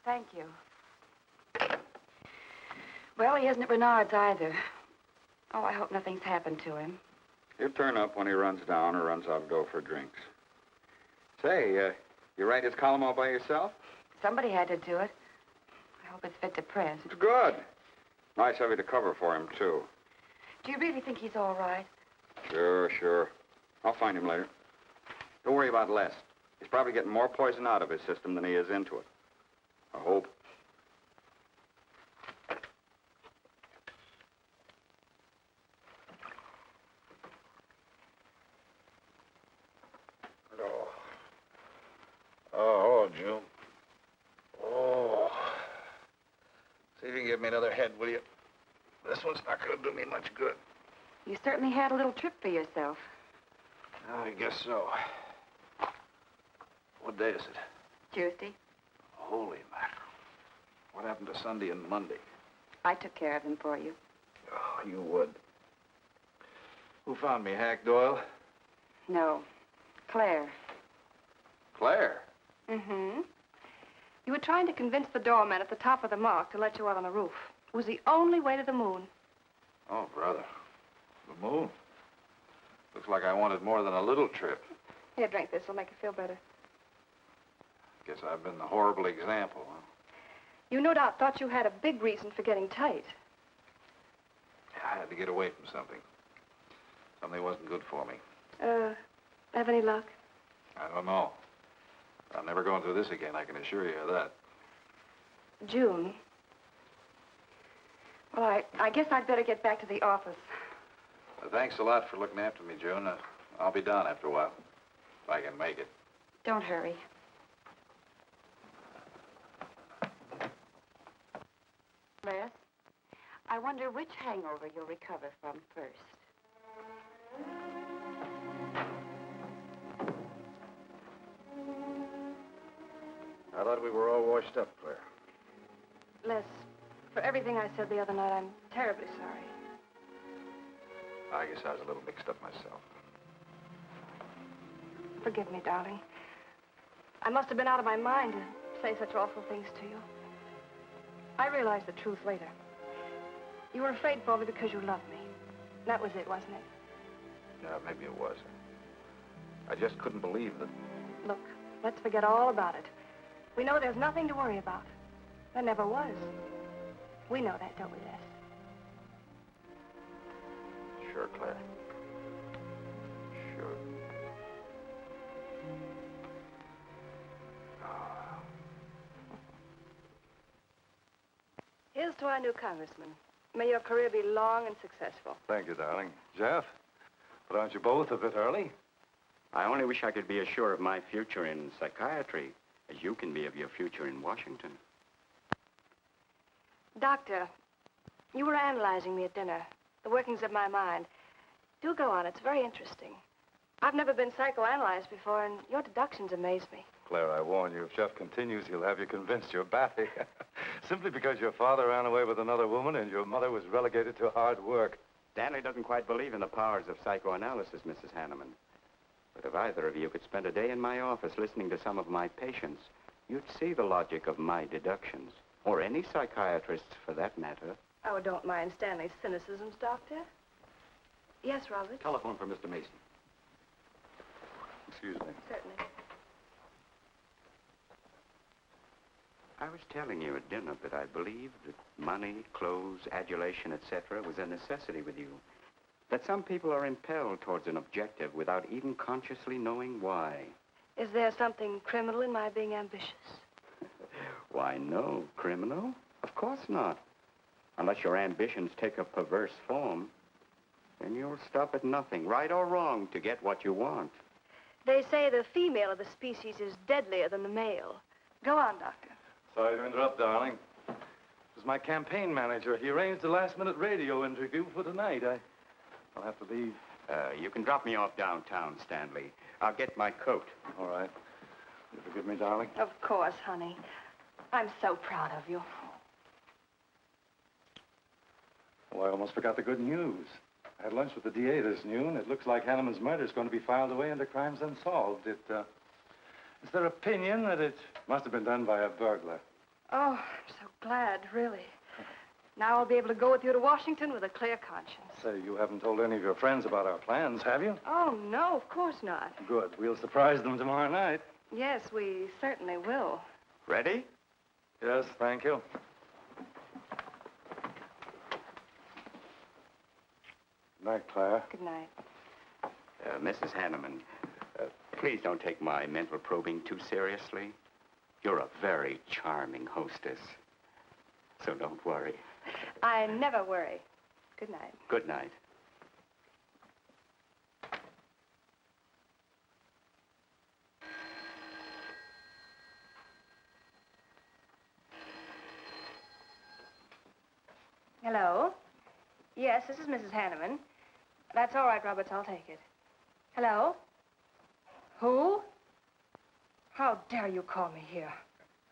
Thank you. Well, he isn't at Bernhard's either. Oh, I hope nothing's happened to him. He'll turn up when he runs down or runs out to go for drinks. Say, you write his column all by yourself? Somebody had to do it. I hope it's fit to print. It's good. Nice of you to cover for him, too. Do you really think he's all right? Sure, sure. I'll find him later. Don't worry about Les. He's probably getting more poison out of his system than he is into it. I hope. Oh, June. Oh. See if you can give me another head, will you? This one's not going to do me much good. You certainly had a little trip for yourself. I guess so. What day is it? Tuesday. Holy mackerel. What happened to Sunday and Monday? I took care of them for you. Oh, you would. Who found me, Hack Doyle? No. Claire. Claire? Mm-hmm. You were trying to convince the doorman at the top of the mark to let you out on the roof. It was the only way to the moon. Oh, brother. The moon? Looks like I wanted more than a little trip. Here, drink this. It'll make you feel better. Guess I've been the horrible example, huh? You no doubt thought you had a big reason for getting tight. I had to get away from something. Something wasn't good for me. Have any luck? I don't know. I'll never go into this again, I can assure you of that. June. Well, I guess I'd better get back to the office. Well, thanks a lot for looking after me, June. I'll be down after a while, if I can make it. Don't hurry. Les, I wonder which hangover you'll recover from first. I thought we were all washed up, Claire. Les, for everything I said the other night, I'm terribly sorry. I guess I was a little mixed up myself. Forgive me, darling. I must have been out of my mind to say such awful things to you. I realized the truth later. You were afraid for me because you loved me. That was it, wasn't it? Yeah, maybe it was. I just couldn't believe that... Look, let's forget all about it. We know there's nothing to worry about. There never was. We know that, don't we, Les? Sure, Claire. Sure. Here's to our new congressman. May your career be long and successful. Thank you, darling. Jeff, but aren't you both a bit early? I only wish I could be as sure of my future in psychiatry as you can be of your future in Washington. Doctor, you were analyzing me at dinner, the workings of my mind. Do go on. It's very interesting. I've never been psychoanalyzed before, and your deductions amaze me. Claire, I warn you, if Jeff continues, he'll have you convinced you're batty. Simply because your father ran away with another woman and your mother was relegated to hard work. Stanley doesn't quite believe in the powers of psychoanalysis, Mrs. Hanneman. But if either of you could spend a day in my office listening to some of my patients, you'd see the logic of my deductions. Or any psychiatrist's, for that matter. Oh, don't mind Stanley's cynicisms, Doctor. Yes, Robert? Telephone for Mr. Mason. Excuse me. Certainly. I was telling you at dinner that I believed that money, clothes, adulation, etc. was a necessity with you. That some people are impelled towards an objective without even consciously knowing why. Is there something criminal in my being ambitious? Why, no. Criminal? Of course not. Unless your ambitions take a perverse form. Then you'll stop at nothing, right or wrong, to get what you want. They say the female of the species is deadlier than the male. Go on, Doctor. Sorry to interrupt, darling. This is my campaign manager. He arranged a last-minute radio interview for tonight. I'll have to leave. You can drop me off downtown, Stanley. I'll get my coat. All right. You forgive me, darling? Of course, honey. I'm so proud of you. Oh, I almost forgot the good news. I had lunch with the DA this noon. It looks like Hanneman's murder is going to be filed away under crimes unsolved. It's their opinion that it must have been done by a burglar. Oh, I'm so glad, really. Now I'll be able to go with you to Washington with a clear conscience. Say, you haven't told any of your friends about our plans, have you? Oh, no, of course not. Good. We'll surprise them tomorrow night. Yes, we certainly will. Ready? Yes, thank you. Good night, Claire. Good night. Mrs. Hanneman, please don't take my mental probing too seriously. You're a very charming hostess. So don't worry. I never worry. Good night. Good night. Hello? Yes, this is Mrs. Hanneman. That's all right, Roberts. I'll take it. Hello? Who? How dare you call me here?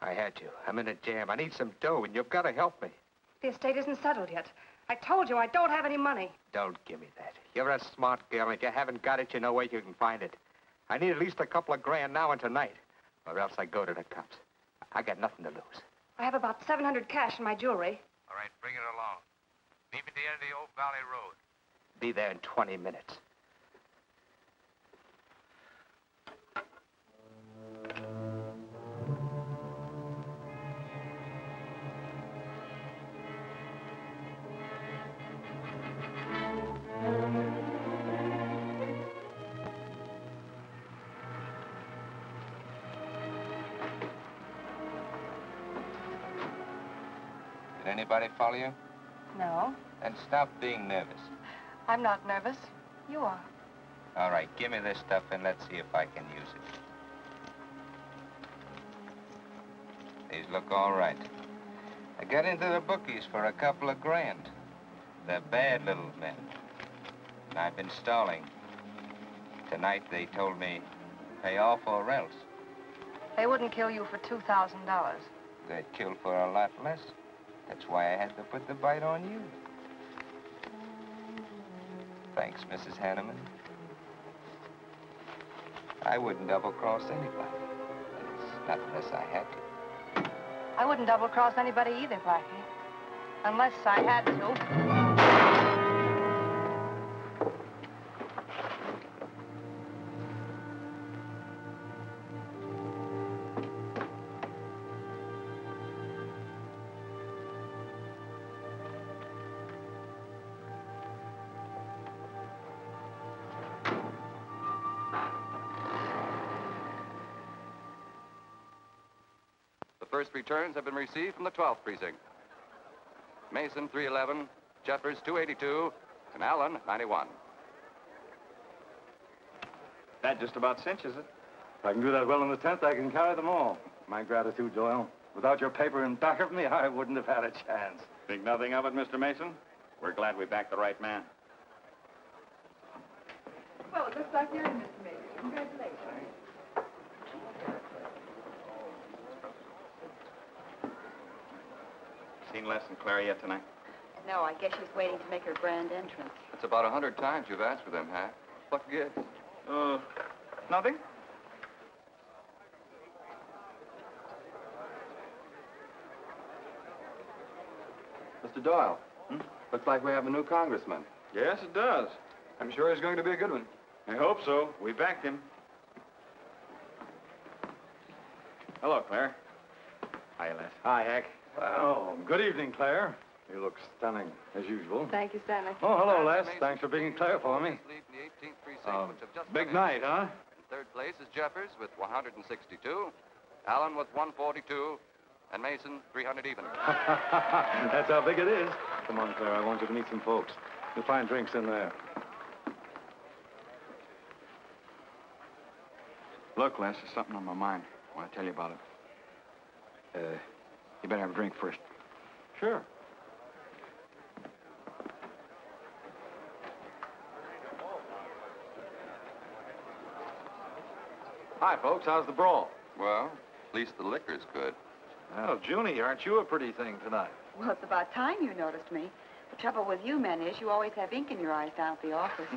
I had to. I'm in a jam. I need some dough, and you've got to help me. The estate isn't settled yet. I told you I don't have any money. Don't give me that. You're a smart girl, and if you haven't got it, you know where you can find it. I need at least a couple of grand now and tonight, or else I go to the cops. I got nothing to lose. I have about $700 cash in my jewelry. All right, bring it along. Meet me at the end of the Old Valley Road. Be there in 20 minutes. Did anybody follow you? No, Then stop being nervous. I'm not nervous. You are. All right, give me this stuff and let's see if I can use it. These look all right. I got into the bookies for a couple of grand. They're bad little men. And I've been stalling. Tonight they told me, pay off or else. They wouldn't kill you for $2,000. They'd kill for a lot less. That's why I had to put the bite on you. Thanks, Mrs. Hanneman. I wouldn't double-cross anybody. It's not unless I had to. I wouldn't double-cross anybody either, Blackie. Unless I had to. The first returns have been received from the 12th precinct. Mason, 311, Jeffers, 282, and Allen, 91. That just about cinches it. If I can do that well in the 10th, I can carry them all. My gratitude, Doyle. Without your paper in back of me, I wouldn't have had a chance. Think nothing of it, Mr. Mason. We're glad we backed the right man. Well, it looks like you're in, Mr. Mason. Congratulations. Seen Les and Claire yet tonight? No, I guess she's waiting to make her grand entrance. It's about 100 times you've asked for them, huh? What gives? Nothing? Mr. Doyle, looks like we have a new congressman. Yes, it does. I'm sure he's going to be a good one. I hope so. We backed him. Hello, Claire. Hi, Les. Hi, Heck. Well, good evening, Claire. You look stunning, as usual. Thank you, Stanley. Oh, hello, Les. Thanks for being Claire for me. Big night, huh? In third place is Jeffers with 162, Allen with 142, and Mason 300 even. That's how big it is. Come on, Claire. I want you to meet some folks. You'll find drinks in there. Look, Les, there's something on my mind. I want to tell you about it. You better have a drink first. Sure. Hi, folks. How's the brawl? Well, at least the liquor's good. Well, Junie, aren't you a pretty thing tonight? Well, it's about time you noticed me. The trouble with you men is you always have ink in your eyes down at the office.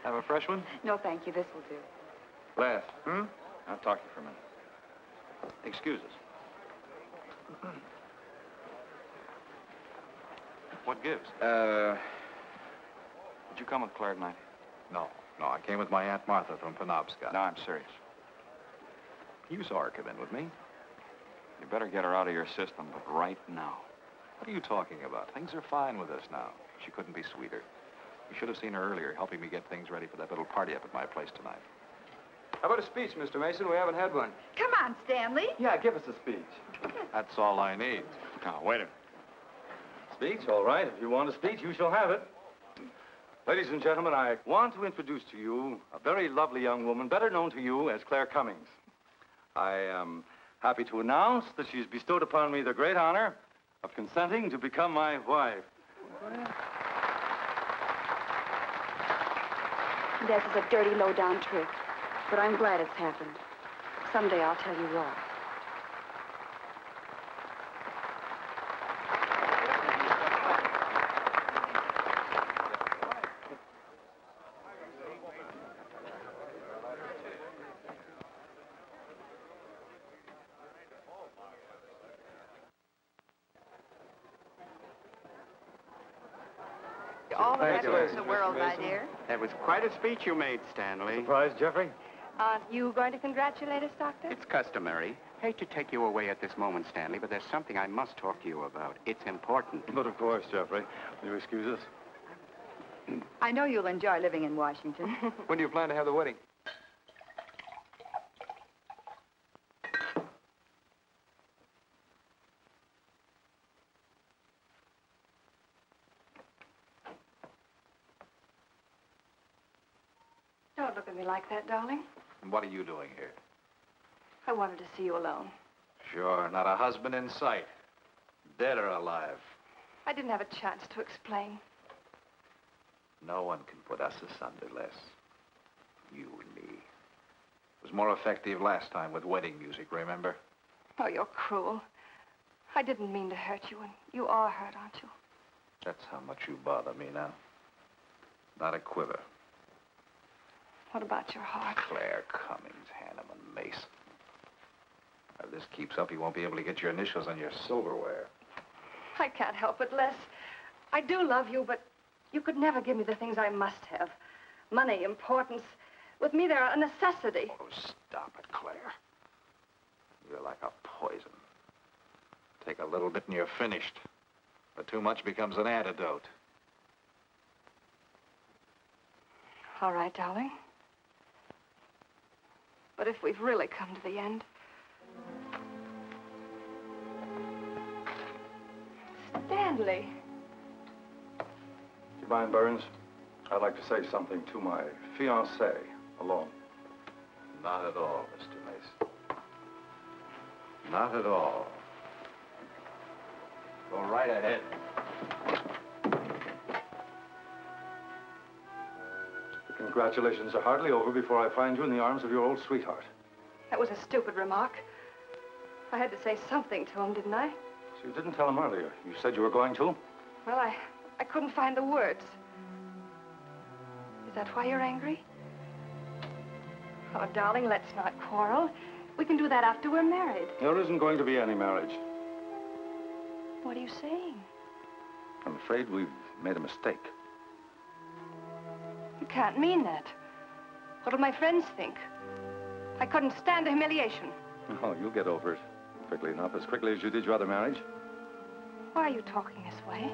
Have a fresh one? No, thank you. This will do. Les. I'll talk to you for a minute. Excuse us. What gives? Did you come with Claire tonight? No, I came with my Aunt Martha from Penobscot. No, I'm serious. You saw her come in with me. You better get her out of your system, but right now. What are you talking about? Things are fine with us now. She couldn't be sweeter. You should have seen her earlier, helping me get things ready for that little party up at my place tonight. How about a speech, Mr. Mason? We haven't had one. Come on, Stanley. Yeah, give us a speech. That's all I need. Now, wait a minute. Speech, all right. If you want a speech, you shall have it. Ladies and gentlemen, I want to introduce to you a very lovely young woman, better known to you as Claire Cummings. I am happy to announce that she's bestowed upon me the great honor of consenting to become my wife. This is a dirty, low-down trick, but I'm glad it's happened. Someday I'll tell you why. All the best in the world, my dear. That was quite a speech you made, Stanley. Surprised, Jeffrey? Aren't you going to congratulate us, Doctor? It's customary. Hate to take you away at this moment, Stanley, but there's something I must talk to you about. It's important. But of course, Jeffrey. Will you excuse us? I know you'll enjoy living in Washington. When do you plan to have the wedding? look at me like that, darling. And what are you doing here? I wanted to see you alone. Sure, not a husband in sight. Dead or alive. I didn't have a chance to explain. No one can put us asunder less. You and me. It was more effective last time with wedding music, remember? Oh, you're cruel. I didn't mean to hurt you, and you are hurt, aren't you? That's how much you bother me now. Not a quiver. What about your heart? Claire Cummings, Hanneman, Mason. If this keeps up, you won't be able to get your initials on your silverware. I can't help it, Les. I do love you, but you could never give me the things I must have. Money, importance. With me, they're a necessity. Oh, stop it, Claire. You're like a poison. Take a little bit and you're finished. But too much becomes an antidote. All right, darling. But if we've really come to the end... Stanley. Do you mind, Burns? I'd like to say something to my fiancée alone. Not at all, Mr. Mason. Not at all. Go right ahead. The congratulations are hardly over before I find you in the arms of your old sweetheart. That was a stupid remark. I had to say something to him, didn't I? So you didn't tell him earlier. You said you were going to? Well, I couldn't find the words. Is that why you're angry? Oh, darling, let's not quarrel. We can do that after we're married. There isn't going to be any marriage. What are you saying? I'm afraid we've made a mistake. You can't mean that. What'll my friends think? I couldn't stand the humiliation. Oh, you'll get over it quickly enough, as quickly as you did your other marriage. Why are you talking this way?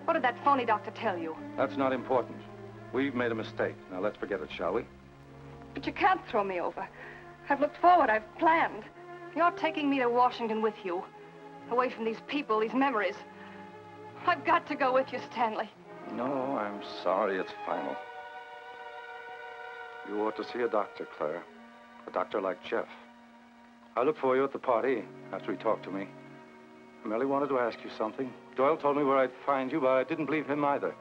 What did that phony doctor tell you? That's not important. We've made a mistake. Now, let's forget it, shall we? But you can't throw me over. I've looked forward. I've planned. You're taking me to Washington with you. Away from these people, these memories. I've got to go with you, Stanley. No, I'm sorry. It's final. You ought to see a doctor, Claire. A doctor like Jeff. I looked for you at the party after he talked to me. I merely wanted to ask you something. Doyle told me where I'd find you, but I didn't believe him either.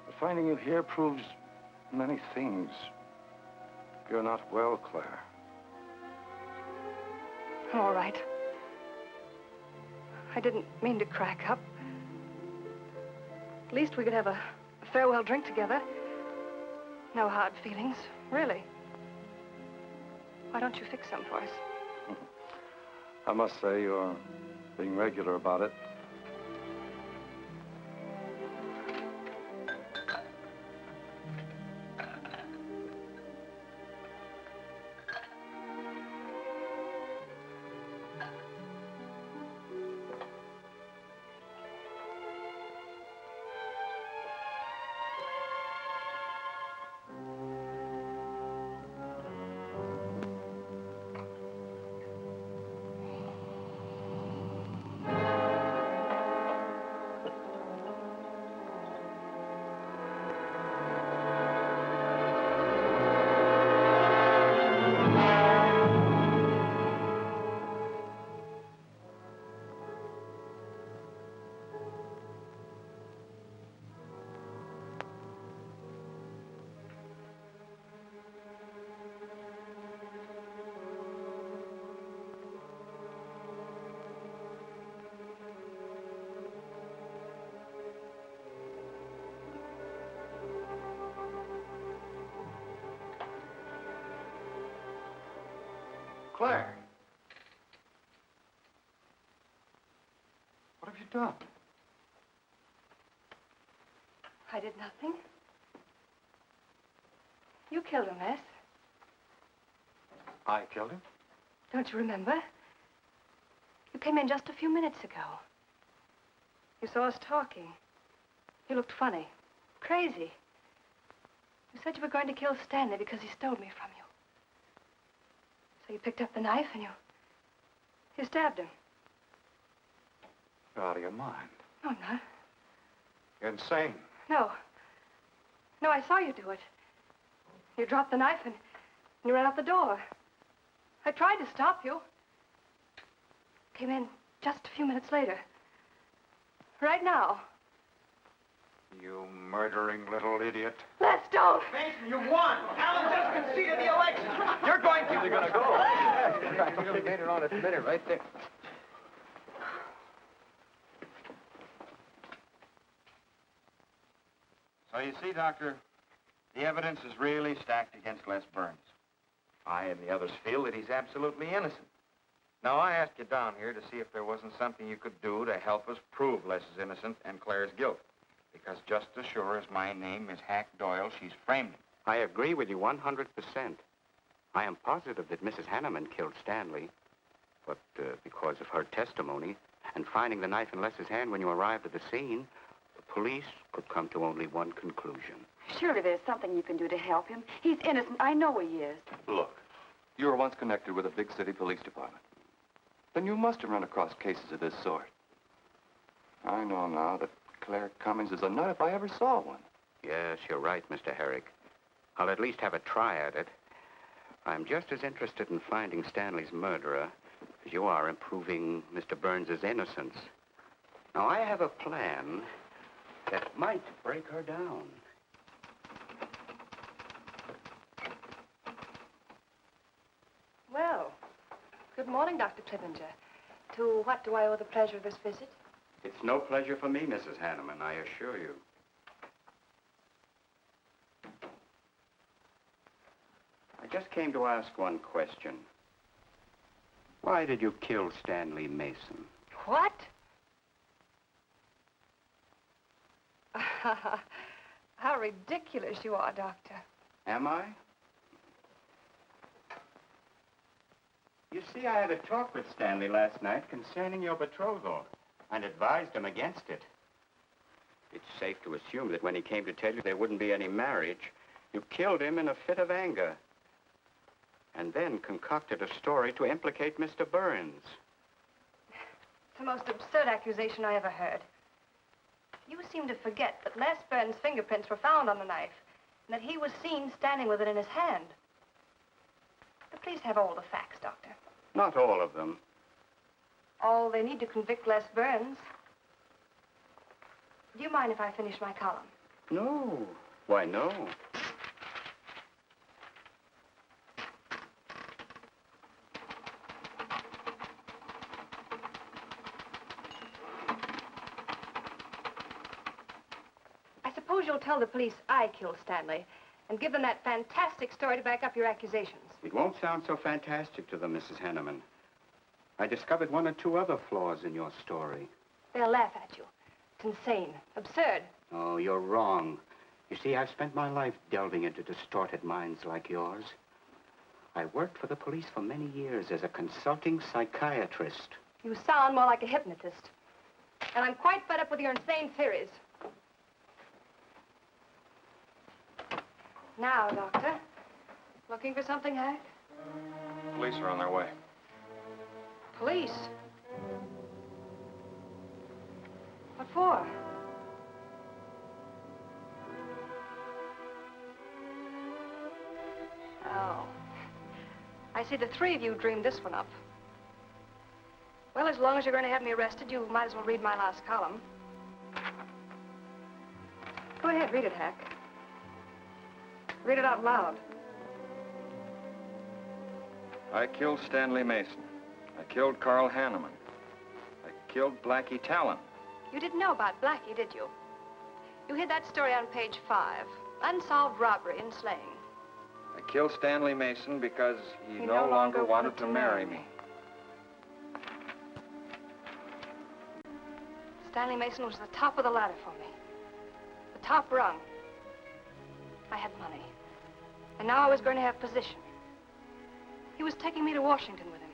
But finding you here proves many things. You're not well, Claire. All right. I didn't mean to crack up. At least we could have a farewell drink together. No hard feelings, really. Why don't you fix some for us? I must say, you're being regular about it. Claire. What have you done? I did nothing. You killed him, Les. I killed him? Don't you remember? You came in just a few minutes ago. You saw us talking. You looked funny. Crazy. You said you were going to kill Stanley because he stole me from you. So you picked up the knife and you stabbed him. You're out of your mind. No, I'm not. You're insane. No. No, I saw you do it. You dropped the knife and you ran out the door. I tried to stop you. Came in just a few minutes later. Right now. You murdering little idiot. Les, don't! Mason, you won! Alan just conceded the election! You're going to... You're gonna go. You made it on its minute right there. So you see, Doctor, the evidence is really stacked against Les Burns. I and the others feel that he's absolutely innocent. Now, I asked you down here to see if there wasn't something you could do to help us prove Les is innocent and Claire's guilt. Because just as sure as my name is Hack Doyle, she's framed him. I agree with you 100%. I am positive that Mrs. Hanneman killed Stanley. But because of her testimony and finding the knife in Les's hand when you arrived at the scene, the police could come to only one conclusion. Surely there's something you can do to help him. He's innocent. I know he is. Look, you were once connected with a big city police department. Then you must have run across cases of this sort. I know now that Claire Cummings is a nut if I ever saw one. Yes, you're right, Mr. Herrick. I'll at least have a try at it. I'm just as interested in finding Stanley's murderer as you are in proving Mr. Burns' innocence. Now, I have a plan that might break her down. Well, good morning, Dr. Clippinger. To what do I owe the pleasure of this visit? It's no pleasure for me, Mrs. Hanneman, I assure you. I just came to ask one question. Why did you kill Stanley Mason? What? How ridiculous you are, Doctor. Am I? You see, I had a talk with Stanley last night concerning your betrothal and advised him against it. It's safe to assume that when he came to tell you there wouldn't be any marriage, you killed him in a fit of anger and then concocted a story to implicate Mr. Burns. It's the most absurd accusation I ever heard. You seem to forget that Les Burns' fingerprints were found on the knife and that he was seen standing with it in his hand. The police have all the facts, Doctor. Not all of them. All they need to convict Les Burns. Do you mind if I finish my column? No. Why, no. I suppose you'll tell the police I killed Stanley and give them that fantastic story to back up your accusations. It won't sound so fantastic to them, Mrs. Hanneman. I discovered one or two other flaws in your story. They'll laugh at you. It's insane, absurd. Oh, you're wrong. You see, I've spent my life delving into distorted minds like yours. I worked for the police for many years as a consulting psychiatrist. You sound more like a hypnotist. And I'm quite fed up with your insane theories. Now, Doctor, looking for something, Hack? Police are on their way. Police? What for? Oh. I see the three of you dreamed this one up. Well, as long as you're going to have me arrested, you might as well read my last column. Go ahead, read it, Hack. Read it out loud. I killed Stanley Mason. I killed Carl Hanneman. I killed Blackie Talon. You didn't know about Blackie, did you? You heard that story on page 5. Unsolved robbery and slaying. I killed Stanley Mason because he no longer wanted to marry me. Stanley Mason was the top of the ladder for me. The top rung. I had money. And now I was going to have position. He was taking me to Washington with him.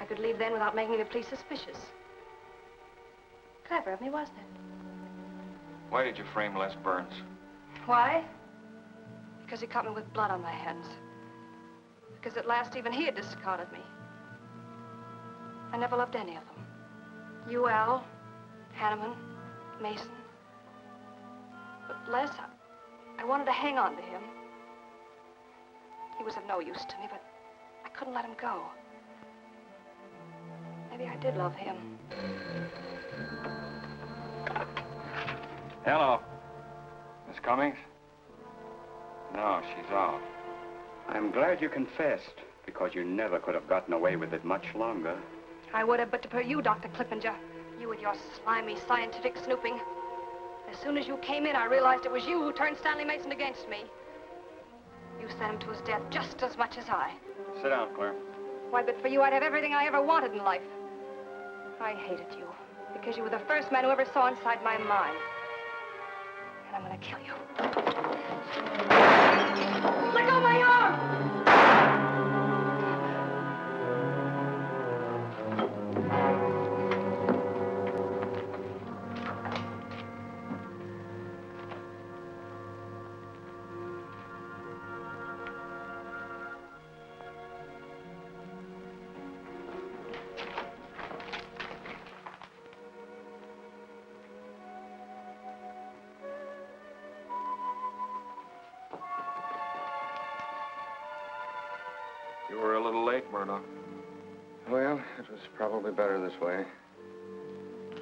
I could leave then without making the police suspicious. Clever of me, wasn't it? Why did you frame Les Burns? Why? Because he caught me with blood on my hands. Because at last even he had discarded me. I never loved any of them. You, Al, Hanneman, Mason. But Les, I wanted to hang on to him. He was of no use to me, but I couldn't let him go. Maybe I did love him. Hello. Miss Cummings? No, she's off. I'm glad you confessed, because you never could have gotten away with it much longer. I would have, but for you, Dr. Clippinger. You with your slimy scientific snooping. As soon as you came in, I realized it was you who turned Stanley Mason against me. You sent him to his death just as much as I. Sit down, Claire. Why, but for you, I'd have everything I ever wanted in life. I hated you, because you were the first man who ever saw inside my mind. And I'm gonna kill you. Let go of my arm! You were a little late, Murdoch. Well, it was probably better this way.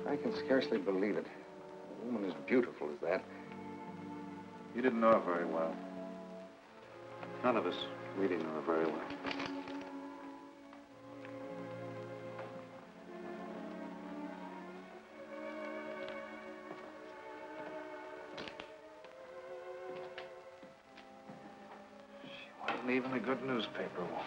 I can scarcely believe it. A woman as beautiful as that. You didn't know her very well. None of us really knew her very well. She wasn't even a good newspaper woman.